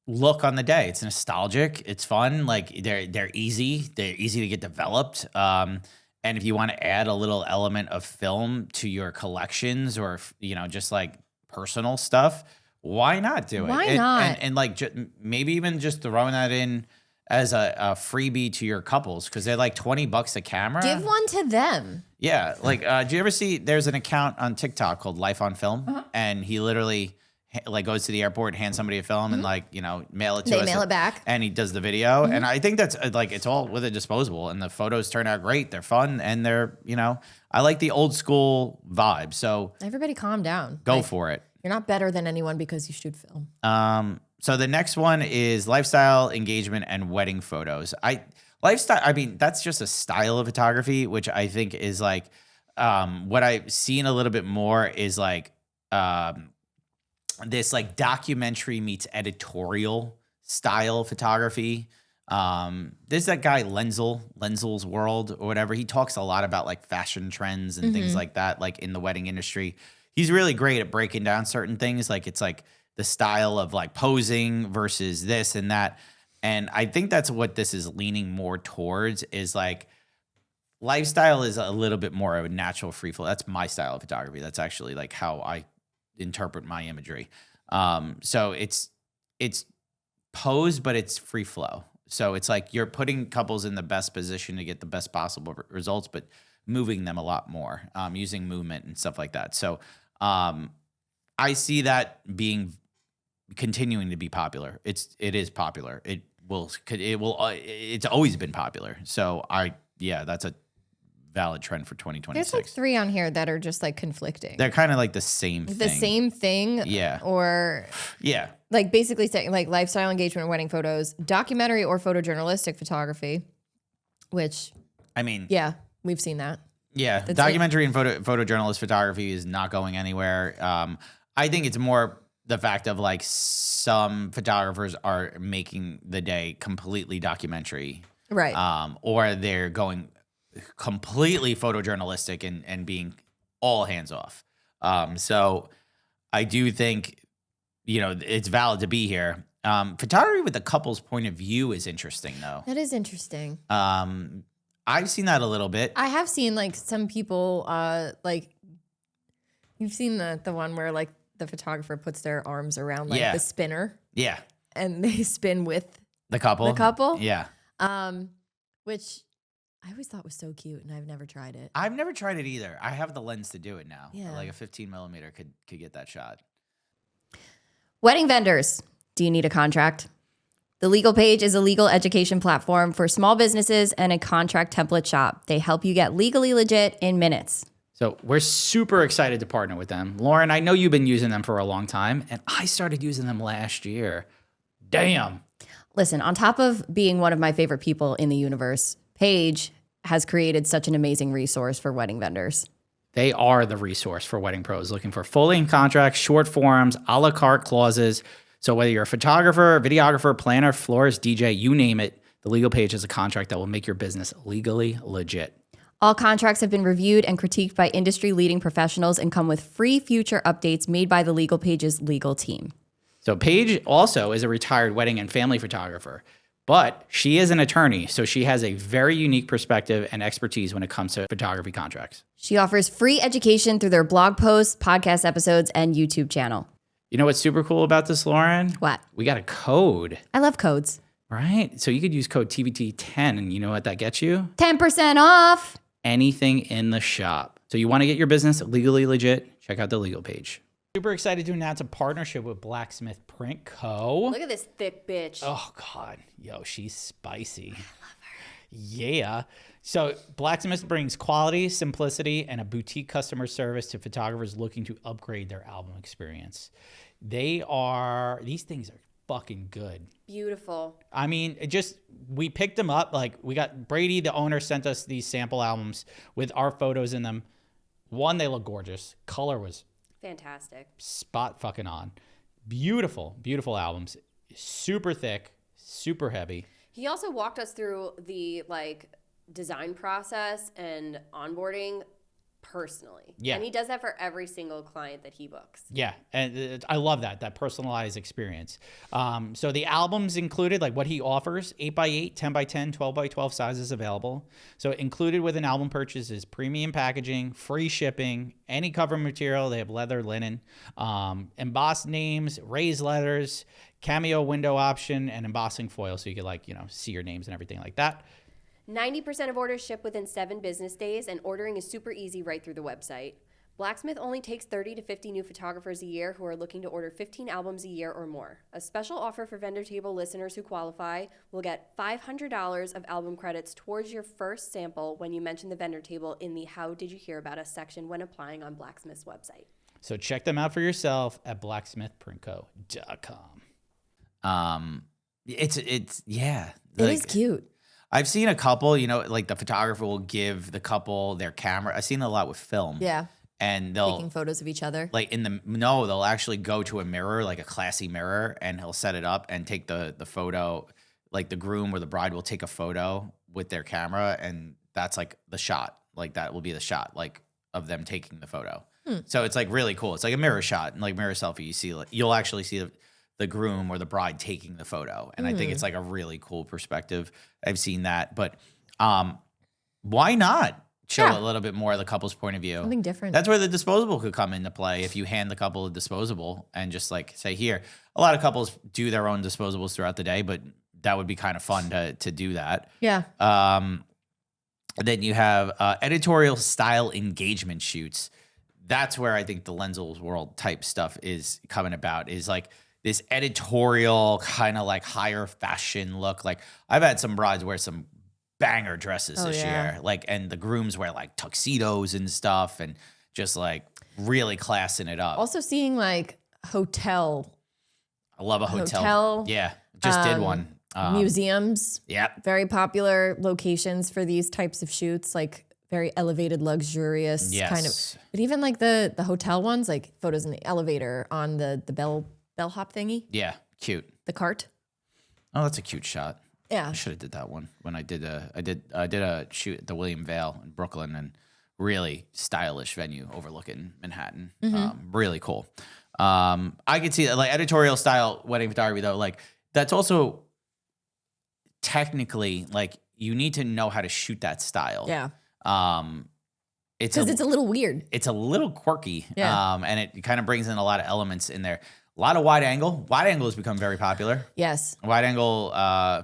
look on the day. It's nostalgic. It's fun. Like they're easy. They're easy to get developed. And if you want to add a little element of film to your collections, or just like personal stuff, why not do it? Why not? And like maybe even just throwing that in as a freebie to your couples, because they're like $20 a camera. Give one to them. Yeah. Like, do you ever see, there's an account on TikTok called Life on Film, and he literally like goes to the airport, hands somebody a film, and like, mail it to us. They mail it back. And he does the video. And I think that's like, it's all with a disposable, and the photos turn out great. They're fun, and they're, I like the old school vibe. So everybody calm down. Go for it. You're not better than anyone because you shoot film. So the next one is lifestyle, engagement, and wedding photos. Lifestyle, I mean, that's just a style of photography, which I think is like, what I've seen a little bit more is like, this like documentary meets editorial style photography. There's that guy Lenzel's World or whatever. He talks a lot about like fashion trends and things like that, like in the wedding industry. He's really great at breaking down certain things. Like it's like the style of like posing versus this and that. And I think that's what this is leaning more towards, is like lifestyle is a little bit more of a natural free flow. That's my style of photography. That's actually like how I interpret my imagery. So it's posed, but it's free flow. So it's like you're putting couples in the best position to get the best possible results, but moving them a lot more, using movement and stuff like that. So I see that continuing to be popular. It is popular. It's always been popular. So that's a valid trend for 2026. There's like 3 on here that are just like conflicting. They're kind of like the same thing. The same thing. Yeah. Or like basically saying like lifestyle, engagement, and wedding photos, documentary or photojournalistic photography, which I mean, yeah, we've seen that. Yeah. That's documentary and photojournalist photography is not going anywhere. I think it's more the fact of like some photographers are making the day completely documentary. Right. Or they're going completely photojournalistic and being all hands off. So I do think, it's valid to be here. Photography with the couple's point of view is interesting though. That is interesting. I've seen that a little bit. I have seen like some people like you've seen the one where like the photographer puts their arms around like the spinner. Yeah. And they spin with the couple. Yeah. Which I always thought was so cute, and I've never tried it. I've never tried it either. I have the lens to do it now. Yeah. Like a 15 millimeter could get that shot. Wedding vendors. Do you need a contract? The Legal Paige is a legal education platform for small businesses and a contract template shop. They help you get legally legit in minutes. So we're super excited to partner with them. Lauren, I know you've been using them for a long time, and I started using them last year. Damn. Listen, on top of being one of my favorite people in the universe, Paige has created such an amazing resource for wedding vendors. They are the resource for wedding pros looking for full-length contracts, short forms, a la carte clauses. So whether you're a photographer, videographer, planner, florist, DJ, you name it, the Legal Paige has a contract that will make your business legally legit. All contracts have been reviewed and critiqued by industry-leading professionals and come with free future updates made by the Legal Paige's legal team. So Paige also is a retired wedding and family photographer, but she is an attorney, so she has a very unique perspective and expertise when it comes to photography contracts. She offers free education through their blog posts, podcast episodes, and YouTube channel. You know what's super cool about this, Lauren? What? We got a code. I love codes. Right? So you could use code TBT10, and you know what that gets you? 10% off. Anything in the shop. So you want to get your business legally legit? Check out the Legal Paige. Super excited to announce a partnership with Blacksmith Print Co. Look at this thick bitch. Oh, God. Yo, she's spicy. I love her. Yeah. So Blacksmith brings quality, simplicity, and a boutique customer service to photographers looking to upgrade their album experience. These things are fucking good. Beautiful. I mean, we picked them up. Like, we got Brady, the owner, sent us these sample albums with our photos in them. One, they look gorgeous. Color was fantastic. Spot fucking on. Beautiful, beautiful albums. Super thick, super heavy. He also walked us through the like design process and onboarding personally. Yeah. And he does that for every single client that he books. Yeah. And I love that personalized experience. So the albums included, like what he offers, 8x8, 10x10, 12x12 sizes available. So included with an album purchase is premium packaging, free shipping, any cover material. They have leather, linen, embossed names, raised letters, cameo window option, and embossing foil. So you could like, see your names and everything like that. 90% of orders ship within 7 business days, and ordering is super easy right through the website. Blacksmith only takes 30 to 50 new photographers a year who are looking to order 15 albums a year or more. A special offer for Vendor Table listeners who qualify will get $500 of album credits towards your first sample when you mention the Vendor Table in the How Did You Hear About Us section when applying on Blacksmith's website. So check them out for yourself at blacksmithprintco.com. It's yeah. It is cute. I've seen a couple, like the photographer will give the couple their camera. I've seen it a lot with film. Yeah. And they'll taking photos of each other. Like they'll actually go to a mirror, like a classy mirror, and he'll set it up and take the photo. Like the groom or the bride will take a photo with their camera, and that's like the shot. Like that will be the shot, like of them taking the photo. So it's like really cool. It's like a mirror shot, like mirror selfie. You see, you'll actually see the groom or the bride taking the photo. And I think it's like a really cool perspective. I've seen that, but why not show a little bit more of the couple's point of view? Something different. That's where the disposable could come into play. If you hand the couple a disposable and just like say, here, a lot of couples do their own disposables throughout the day, but that would be kind of fun to do that. Yeah. Then you have editorial style engagement shoots. That's where I think the Lenzel's World type stuff is coming about, is like this editorial kind of like higher fashion look. Like I've had some brides wear some banger dresses this year. Like, and the grooms wear like tuxedos and stuff and just like really classing it up. Also seeing like hotel. I love a hotel. Yeah. Just did one. Museums. Yeah. Very popular locations for these types of shoots, like very elevated, luxurious kind of. But even like the hotel ones, like photos in the elevator, on the bellhop thingy. Yeah, cute. The cart. Oh, that's a cute shot. Yeah, I should have did that one when I did a shoot at the William Vale in Brooklyn, and really stylish venue overlooking Manhattan. Really cool. I could see that, like editorial style wedding photography though. Like that's also technically like you need to know how to shoot that style. Yeah. It's a little weird. It's a little quirky. Yeah. And it kind of brings in a lot of elements in there. A lot of wide angle. Wide angle has become very popular. Yes. Wide angle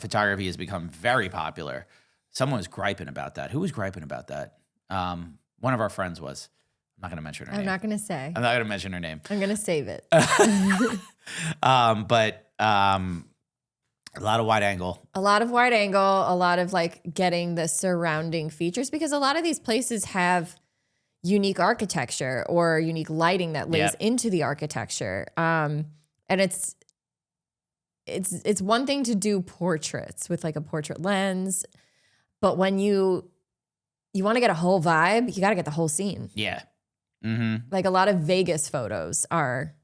photography has become very popular. Someone was griping about that. Who was griping about that? One of our friends was. I'm not going to mention her name. I'm not going to say. I'm not going to mention her name. I'm going to save it. But a lot of wide angle. A lot of wide angle, a lot of like getting the surrounding features, because a lot of these places have unique architecture or unique lighting that lays into the architecture. And it's one thing to do portraits with like a portrait lens, but when you want to get a whole vibe, you got to get the whole scene. Yeah. Mm-hmm. Like a lot of Vegas photos are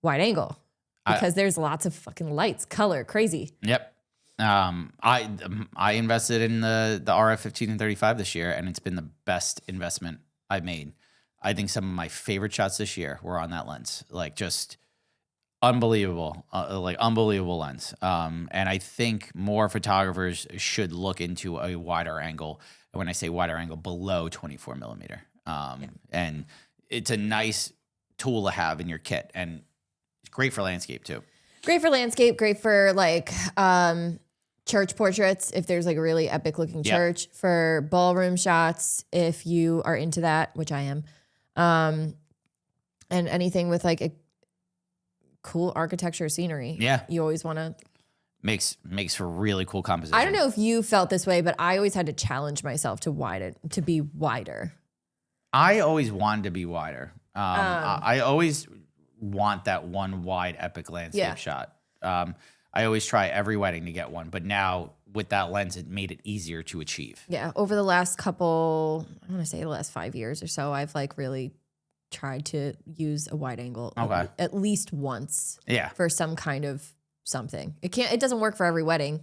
wide angle. Because there's lots of fucking lights, color, crazy. Yep. I invested in the RF 15 and 35 this year, and it's been the best investment I've made. I think some of my favorite shots this year were on that lens, like just unbelievable, unbelievable lens. And I think more photographers should look into a wider angle. And when I say wider angle, below 24 millimeter. And it's a nice tool to have in your kit, and great for landscape too. Great for landscape, great for like church portraits if there's like a really epic looking church, for ballroom shots if you are into that, which I am. And anything with like a cool architecture scenery. Yeah. You always want to makes for really cool composition. I don't know if you felt this way, but I always had to challenge myself to be wider. I always wanted to be wider. I always want that one wide epic landscape shot. I always try every wedding to get one, but now with that lens, it made it easier to achieve. Yeah. Over the last couple, I want to say the last 5 years or so, I've like really tried to use a wide angle at least once. Yeah. For some kind of something. It doesn't work for every wedding.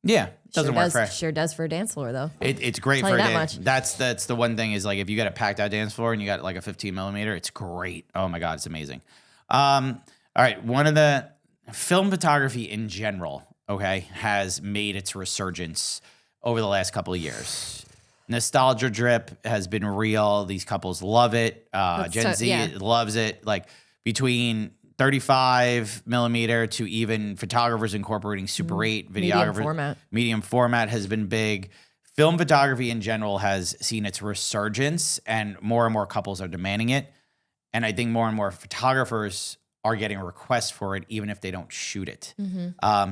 Yeah. Doesn't work for sure does for a dance floor though. It's great for a dance. That's the one thing is like if you got a packed out dance floor and you got like a 15 millimeter, it's great. Oh my God, it's amazing. All right. One of the film photography in general, okay, has made its resurgence over the last couple of years. Nostalgia drip has been real. These couples love it. Gen Z loves it. Like between 35 millimeter to even photographers incorporating Super 8 videographers. Medium format has been big. Film photography in general has seen its resurgence, and more couples are demanding it. And I think more and more photographers are getting requests for it, even if they don't shoot it.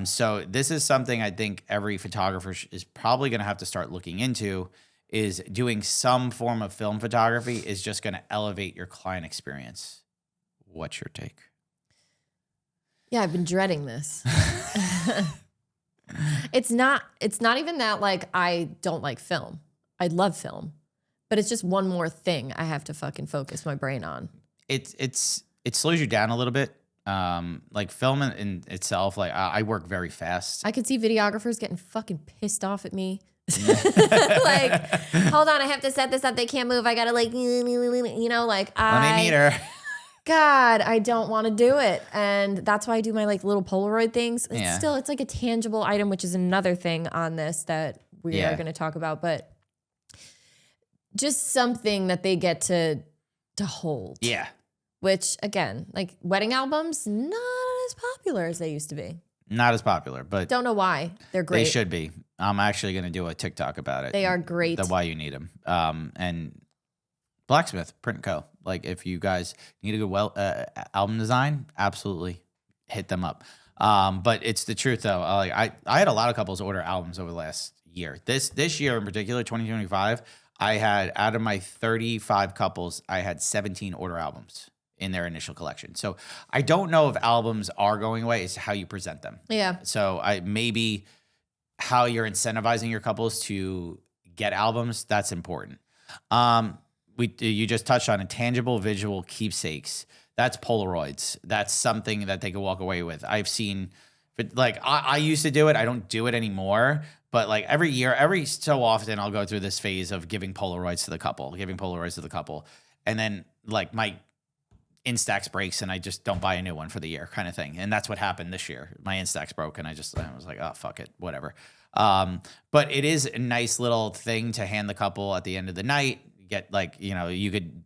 So this is something I think every photographer is probably going to have to start looking into, is doing some form of film photography is just going to elevate your client experience. What's your take? Yeah, I've been dreading this. It's not even that like I don't like film. I love film. But it's just one more thing I have to fucking focus my brain on. It slows you down a little bit. Like film in itself, like I work very fast. I could see videographers getting fucking pissed off at me. Like, hold on, I have to set this up. They can't move. I gotta like, you know, like Let me meet her. God, I don't want to do it. And that's why I do my like little Polaroid things. It's like a tangible item, which is another thing on this that we are going to talk about, but just something that they get to hold. Yeah. Which again, like wedding albums, not as popular as they used to be. Not as popular, but don't know why. They're great. They should be. I'm actually going to do a TikTok about it. They are great. The why you need them. And Blacksmith, Print Co. Like if you guys need a good album design, absolutely hit them up. But it's the truth though. I had a lot of couples order albums over the last year. This year in particular, 2025, I had out of my 35 couples, I had 17 order albums in their initial collection. So I don't know if albums are going away. It's how you present them. Yeah. So maybe how you're incentivizing your couples to get albums, that's important. You just touched on intangible visual keepsakes. That's Polaroids. That's something that they can walk away with. I've seen, like I used to do it. I don't do it anymore. But like every year, every so often, I'll go through this phase of giving Polaroids to the couple. And then like my Instax breaks and I just don't buy a new one for the year kind of thing. And that's what happened this year. My Instax broke and I was like, oh, fuck it, whatever. But it is a nice little thing to hand the couple at the end of the night. Get like, you know, you could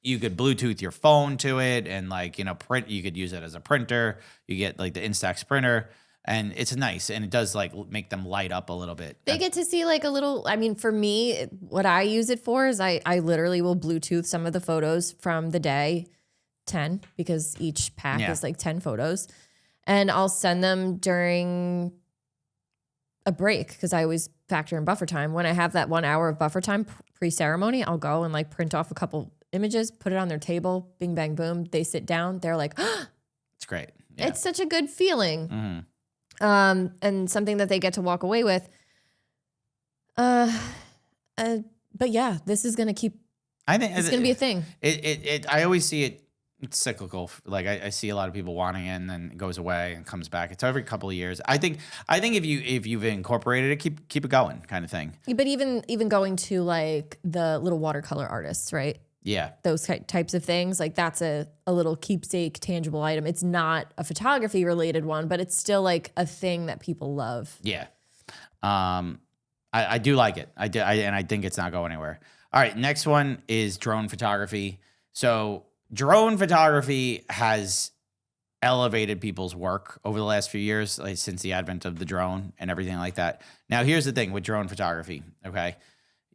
Bluetooth your phone to it and like, you know, print, you could use it as a printer. You get like the Instax printer. And it's nice, and it does like make them light up a little bit. They get to see like a little, I mean, for me, what I use it for is I literally will Bluetooth some of the photos from the day, 10, because each pack is like 10 photos. And I'll send them during a break because I always factor in buffer time. When I have that 1 hour of buffer time pre-ceremony, I'll go and like print off a couple images, put it on their table, bing, bang, boom. They sit down. They're like, it's great. Yeah. It's such a good feeling. Mm-hmm. And something that they get to walk away with. But yeah, this is going to keep, I think it's going to be a thing. I always see it's cyclical. Like I see a lot of people wanting it and then it goes away and comes back. It's every couple of years. I think if you've incorporated it, keep it going kind of thing. But even going to like the little watercolor artists, right? Yeah. Those types of things. Like that's a little keepsake tangible item. It's not a photography related one, but it's still like a thing that people love. Yeah. I do like it. And I think it's not going anywhere. All right. Next one is drone photography. So drone photography has elevated people's work over the last few years, like since the advent of the drone and everything like that. Now, here's the thing with drone photography. Okay.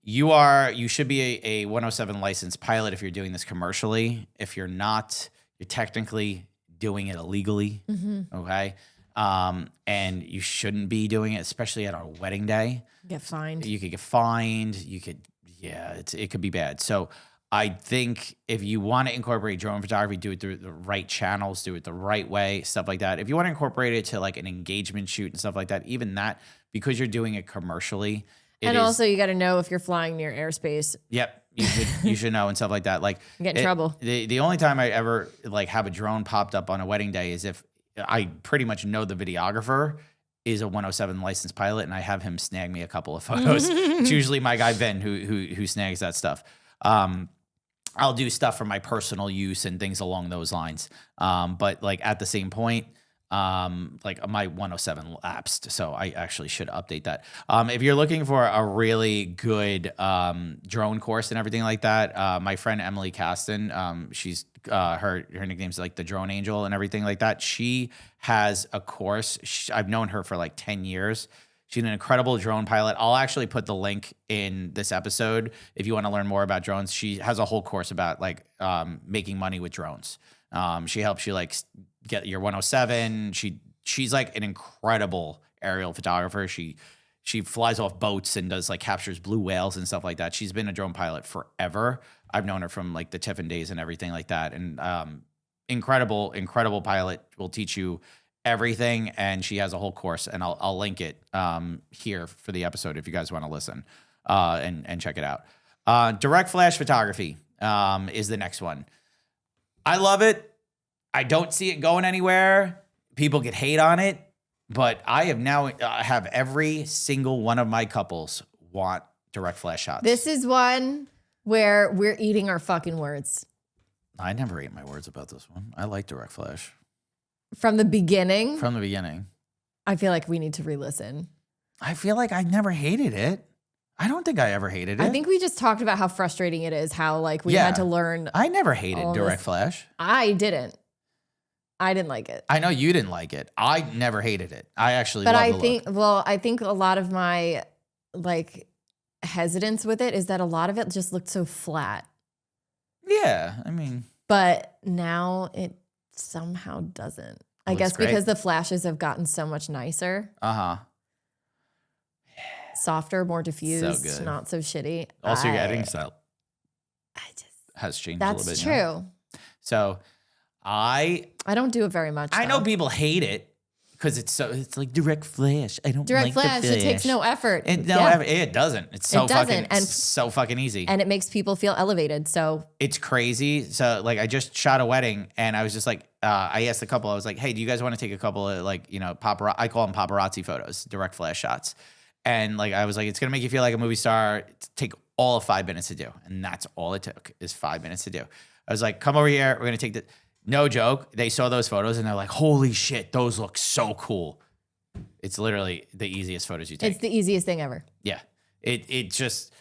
You should be a 107 licensed pilot if you're doing this commercially. If you're not, you're technically doing it illegally. Mm-hmm. Okay. And you shouldn't be doing it, especially at our wedding day. Get fined. You could get fined. It could be bad. So I think if you want to incorporate drone photography, do it through the right channels, do it the right way, stuff like that. If you want to incorporate it to like an engagement shoot and stuff like that, even that, because you're doing it commercially. And also you got to know if you're flying near airspace. Yep. You should know and stuff like that. Like you get in trouble. The only time I ever like have a drone popped up on a wedding day is if I pretty much know the videographer is a 107 licensed pilot and I have him snag me a couple of photos. It's usually my guy Ben who snags that stuff. I'll do stuff for my personal use and things along those lines. But like at the same point, like my 107 lapsed, so I actually should update that. If you're looking for a really good drone course and everything like that, my friend Emily Caston, she's her nickname's like the Drone Angel and everything like that. She has a course. I've known her for like 10 years. She's an incredible drone pilot. I'll actually put the link in this episode if you want to learn more about drones. She has a whole course about like making money with drones. She helps you like get your 107. She's like an incredible aerial photographer. She flies off boats and does like captures blue whales and stuff like that. She's been a drone pilot forever. I've known her from like the Tiffin days and everything like that. And incredible pilot, will teach you everything, and she has a whole course, and I'll link it here for the episode if you guys want to listen and check it out. Direct flash photography is the next one. I love it. I don't see it going anywhere. People get hate on it, but I have now have every single one of my couples want direct flash shots. This is one where we're eating our fucking words. I never ate my words about this one. I like direct flash. From the beginning? From the beginning. I feel like we need to re-listen. I feel like I never hated it. I don't think I ever hated it. I think we just talked about how frustrating it is, how like we had to learn. I never hated direct flash. I didn't like it. I know you didn't like it. I never hated it. I actually love the look. I think a lot of my like hesitance with it is that a lot of it just looked so flat. Yeah, I mean. But now it somehow doesn't. I guess great. Because the flashes have gotten so much nicer. Uh-huh. Softer, more diffused, so not so shitty. Also, your editing style has changed a little bit. That's true. So I don't do it very much. I know people hate it because it's like direct flash. I don't direct like flash. The flash. It takes no effort. It doesn't. It's so fucking easy. And it makes people feel elevated. So it's crazy. So like I just shot a wedding and I was just like, I asked the couple, I was like, hey, do you guys want to take a couple of like, I call them paparazzi photos, direct flash shots. And like, I was like, it's going to make you feel like a movie star. Take all of 5 minutes to do. And that's all it took is 5 minutes to do. I was like, come over here. We're going to take the, no joke. They saw those photos and they're like, holy shit, those look so cool. It's literally the easiest photos you take. It's the easiest thing ever. Yeah. It just,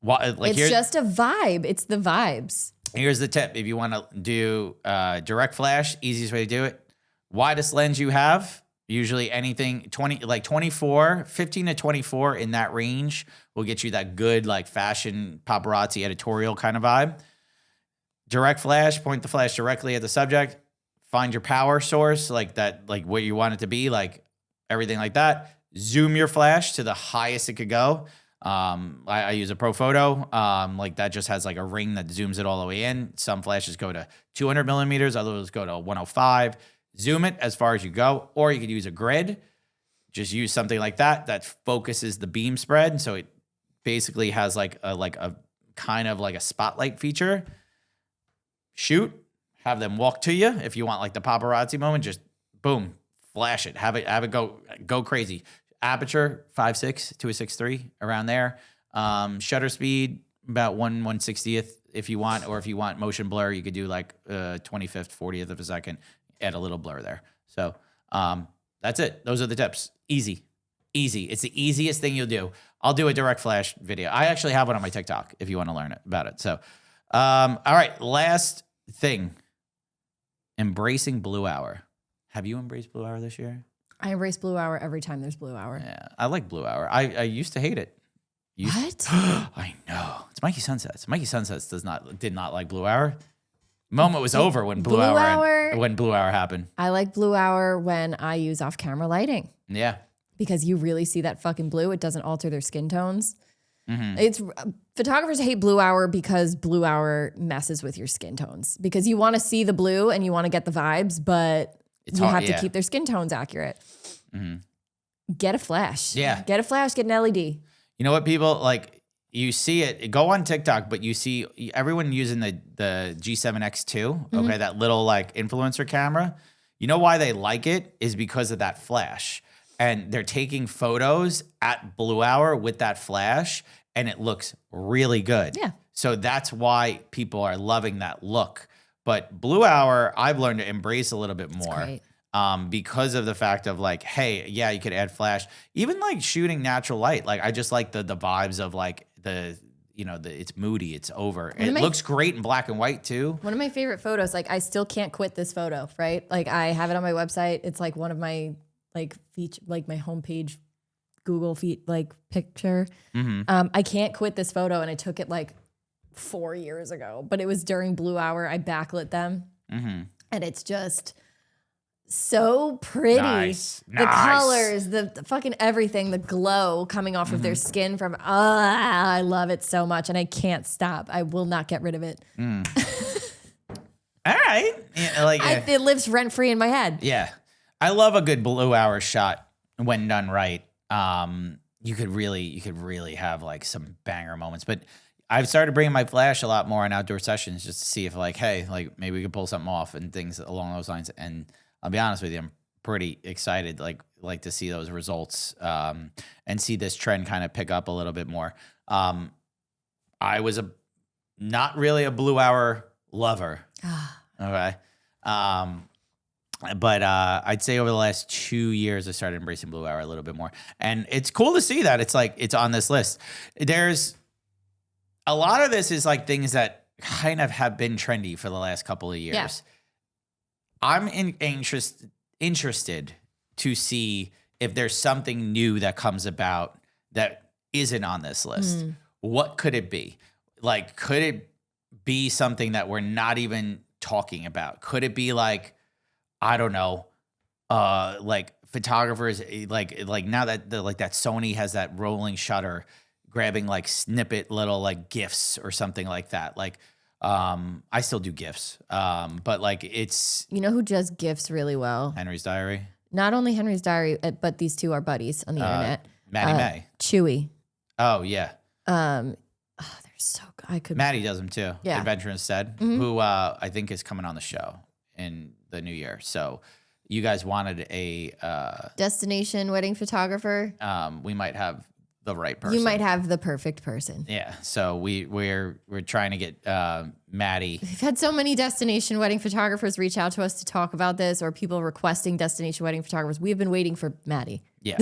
like it's just a vibe. It's the vibes. Here's the tip. If you want to do direct flash, easiest way to do it. Widest lens you have, usually anything 15 to 24 in that range will get you that good like fashion paparazzi editorial kind of vibe. Direct flash, point the flash directly at the subject. Find your power source, like that, like what you want it to be, like everything like that. Zoom your flash to the highest it could go. I use a Pro Photo. Like that just has like a ring that zooms it all the way in. Some flashes go to 200 millimeters, others go to 105. Zoom it as far as you go, or you could use a grid. Just use something like that focuses the beam spread. So it basically has like a kind of like a spotlight feature. Shoot, have them walk to you. If you want like the paparazzi moment, just boom, flash it. Have it go crazy. Aperture 5.6 to a 6.3 around there. Shutter speed about 1/160th if you want, or if you want motion blur, you could do like 25th, 40th of a second. Add a little blur there. So that's it. Those are the tips. Easy. It's the easiest thing you'll do. I'll do a direct flash video. I actually have one on my TikTok if you want to learn about it. So, all right, last thing. Embracing Blue Hour. Have you embraced Blue Hour this year? I embrace Blue Hour every time there's Blue Hour. Yeah, I like Blue Hour. I used to hate it. What? I know. It's Mikey Sunsets. Mikey Sunsets did not like Blue Hour. Moment was over when Blue Hour happened. I like Blue Hour when I use off-camera lighting. Yeah. Because you really see that fucking blue. It doesn't alter their skin tones. It's photographers hate blue hour because blue hour messes with your skin tones because you want to see the blue and you want to get the vibes, but you have to keep their skin tones accurate. Get a flash. Yeah. Get a flash, get an LED. You know what, people, like, you see it, go on TikTok, but you see everyone using the G7X2, okay, that little, like, influencer camera. You know why they like it is because of that flash. And they're taking photos at blue hour with that flash, and it looks really good. Yeah. So that's why people are loving that look. But blue hour, I've learned to embrace a little bit more. Because of the fact of like, hey, yeah, you could add flash. Even like shooting natural light. Like I just like the vibes of like it's moody, it's over. It looks great in black and white too. One of my favorite photos, like I still can't quit this photo, right? Like I have it on my website. It's like one of my like feature, like my homepage Google feed like picture. I can't quit this photo, and I took it like 4 years ago, but it was during blue hour. I backlit them, and it's just so pretty. Nice. The colors, the fucking everything, the glow coming off of their skin from, I love it so much, and I can't stop. I will not get rid of it. All right. Yeah, it lives rent free in my head. Yeah. I love a good blue hour shot when done right. You could really have like some banger moments, but I've started bringing my flash a lot more on outdoor sessions just to see if like, hey, like maybe we could pull something off and things along those lines. And I'll be honest with you, I'm pretty excited, like to see those results, and see this trend kind of pick up a little bit more. I was not really a blue hour lover. Okay. But I'd say over the last 2 years, I started embracing blue hour a little bit more. And it's cool to see that it's like, it's on this list. There's a lot of this is like things that kind of have been trendy for the last couple of years. Yeah. I'm interested to see if there's something new that comes about that isn't on this list. What could it be? Like, could it be something that we're not even talking about? Could it be like, I don't know, like photographers, like now that that Sony has that rolling shutter, grabbing like snippet little like GIFs or something like that. Like, I still do GIFs, but like it's. You know who does GIFs really well? Henry's Diary. Not only Henry's Diary, but these two are buddies on the internet. Maddie May. Chewy. Oh yeah. They're so good. Maddie does them too. Yeah. Adventure Instead, who I think is coming on the show in the new year. So you guys wanted a destination wedding photographer. We might have the right person. You might have the perfect person. Yeah. So we're trying to get Maddie. We've had so many destination wedding photographers reach out to us to talk about this, or people requesting destination wedding photographers. We've been waiting for Maddie. Yeah.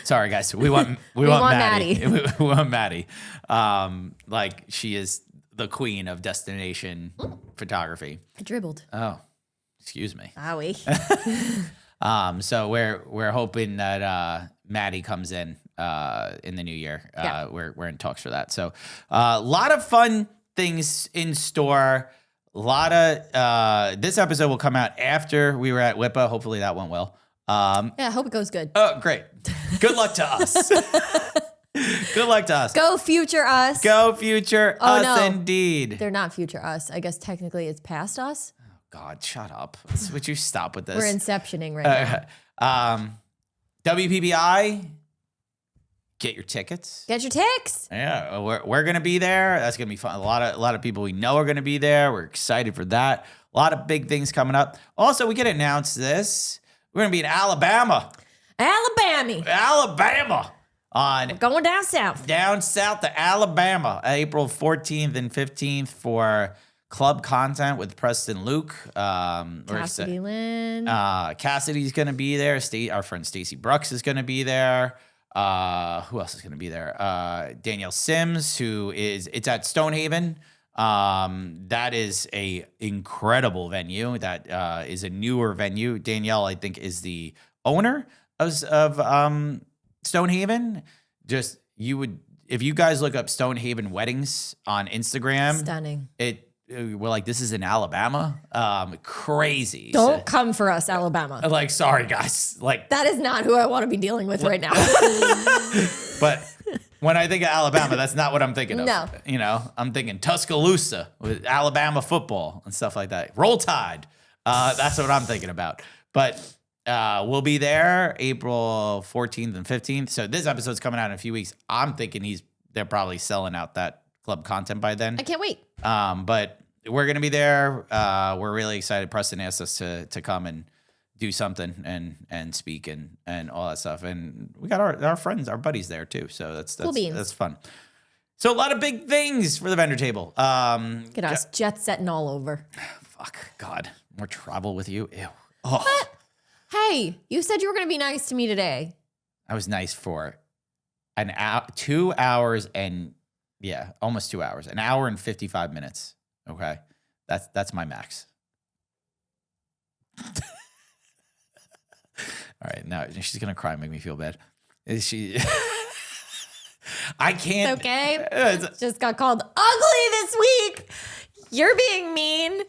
Sorry guys. We want Maddie. We want Maddie. Like she is the queen of destination photography. I dribbled. Oh, excuse me. Owie. So we're hoping that Maddie comes in the new year. Yeah. We're in talks for that. So a lot of fun things in store. A lot of this episode will come out after we were at WIPA. Hopefully that went well. Yeah, I hope it goes good. Oh, great. Good luck to us. Good luck to us. Go future us. Go future us indeed. They're not future us. I guess technically it's past us. Oh, God, shut up. Would you stop with this? We're inceptioning right now. WPBI, get your tickets. Get your ticks. Yeah, we're going to be there. That's going to be fun. A lot of people we know are going to be there. We're excited for that. A lot of big things coming up. Also, we can announce this. We're going to be in Alabama. Alabama. We're going down south. Down south to Alabama, April 14th and 15th for club content with Preston Luke. Cassidy Lynn. Cassidy's going to be there. Our friend Stacey Brooks is going to be there. Who else is going to be there? Danielle Sims, it's at Stonehaven. That is a incredible venue. That is a newer venue. Danielle, I think, is the owner of Stonehaven. Just if you guys look up Stonehaven weddings on Instagram, stunning. We're like, this is in Alabama. Crazy. Don't come for us, Alabama. Like, sorry guys. Like that is not who I want to be dealing with right now. But When I think of Alabama, that's not what I'm thinking of. No. You know, I'm thinking Tuscaloosa with Alabama football and stuff like that. Roll Tide. That's what I'm thinking about. But we'll be there April 14th and 15th. So this episode's coming out in a few weeks. I'm thinking they're probably selling out that club content by then. I can't wait. But we're going to be there. We're really excited. Preston asked us to come and do something and speak and all that stuff. And we got our friends, our buddies there too. So that's fun. So a lot of big things for the vendor table. Look at us jet setting all over. Fuck God, more travel with you. Ew. Oh. Hey, you said you were going to be nice to me today. I was nice for an hour, 2 hours and almost 2 hours, an hour and 55 minutes. Okay. That's my max. All right, now she's gonna cry and make me feel bad. Is she? I can't. It's okay. Just got called ugly this week. You're being mean.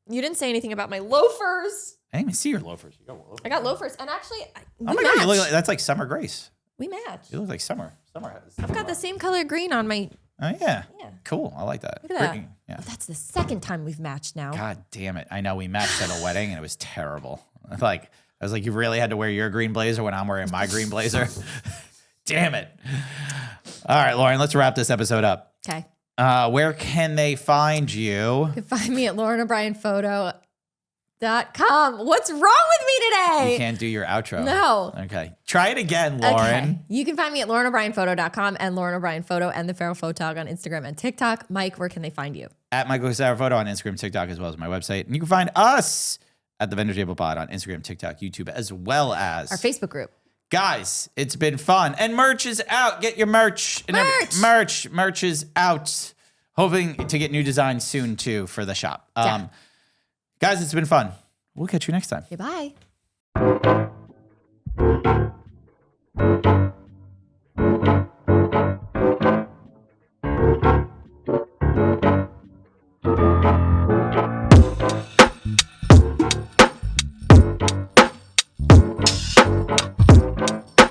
You didn't say anything about my loafers. I didn't even see your loafers. You got loafers. I got loafers, and actually, oh my God, you look like, that's like Summer Grace. We match. You look like Summer. I've got the same color green on my. Oh yeah. Cool. I like that. Look at that. Yeah. That's the second time we've matched now. God damn it! I know we matched at a wedding, and it was terrible. I was like, you really had to wear your green blazer when I'm wearing my green blazer? Damn it. All right, Lauren, let's wrap this episode up. Okay. Where can they find you? You can find me at LaurenO'BrienPhoto.com. What's wrong with me today? You can't do your outro. No. Okay. Try it again, Lauren. Okay. You can find me at LaurenO'BrienPhoto.com and Lauren O'Brien Photo and the Feral Photog on Instagram and TikTok. Mike, where can they find you? At Michael Casaro Photo on Instagram, TikTok, as well as my website. And you can find us at the Vendor Table Pod on Instagram, TikTok, YouTube, as well as our Facebook group. Guys, it's been fun. And merch is out. Get your merch. Merch is out. Hoping to get new designs soon, too, for the shop. Guys, it's been fun. We'll catch you next time. Okay, bye.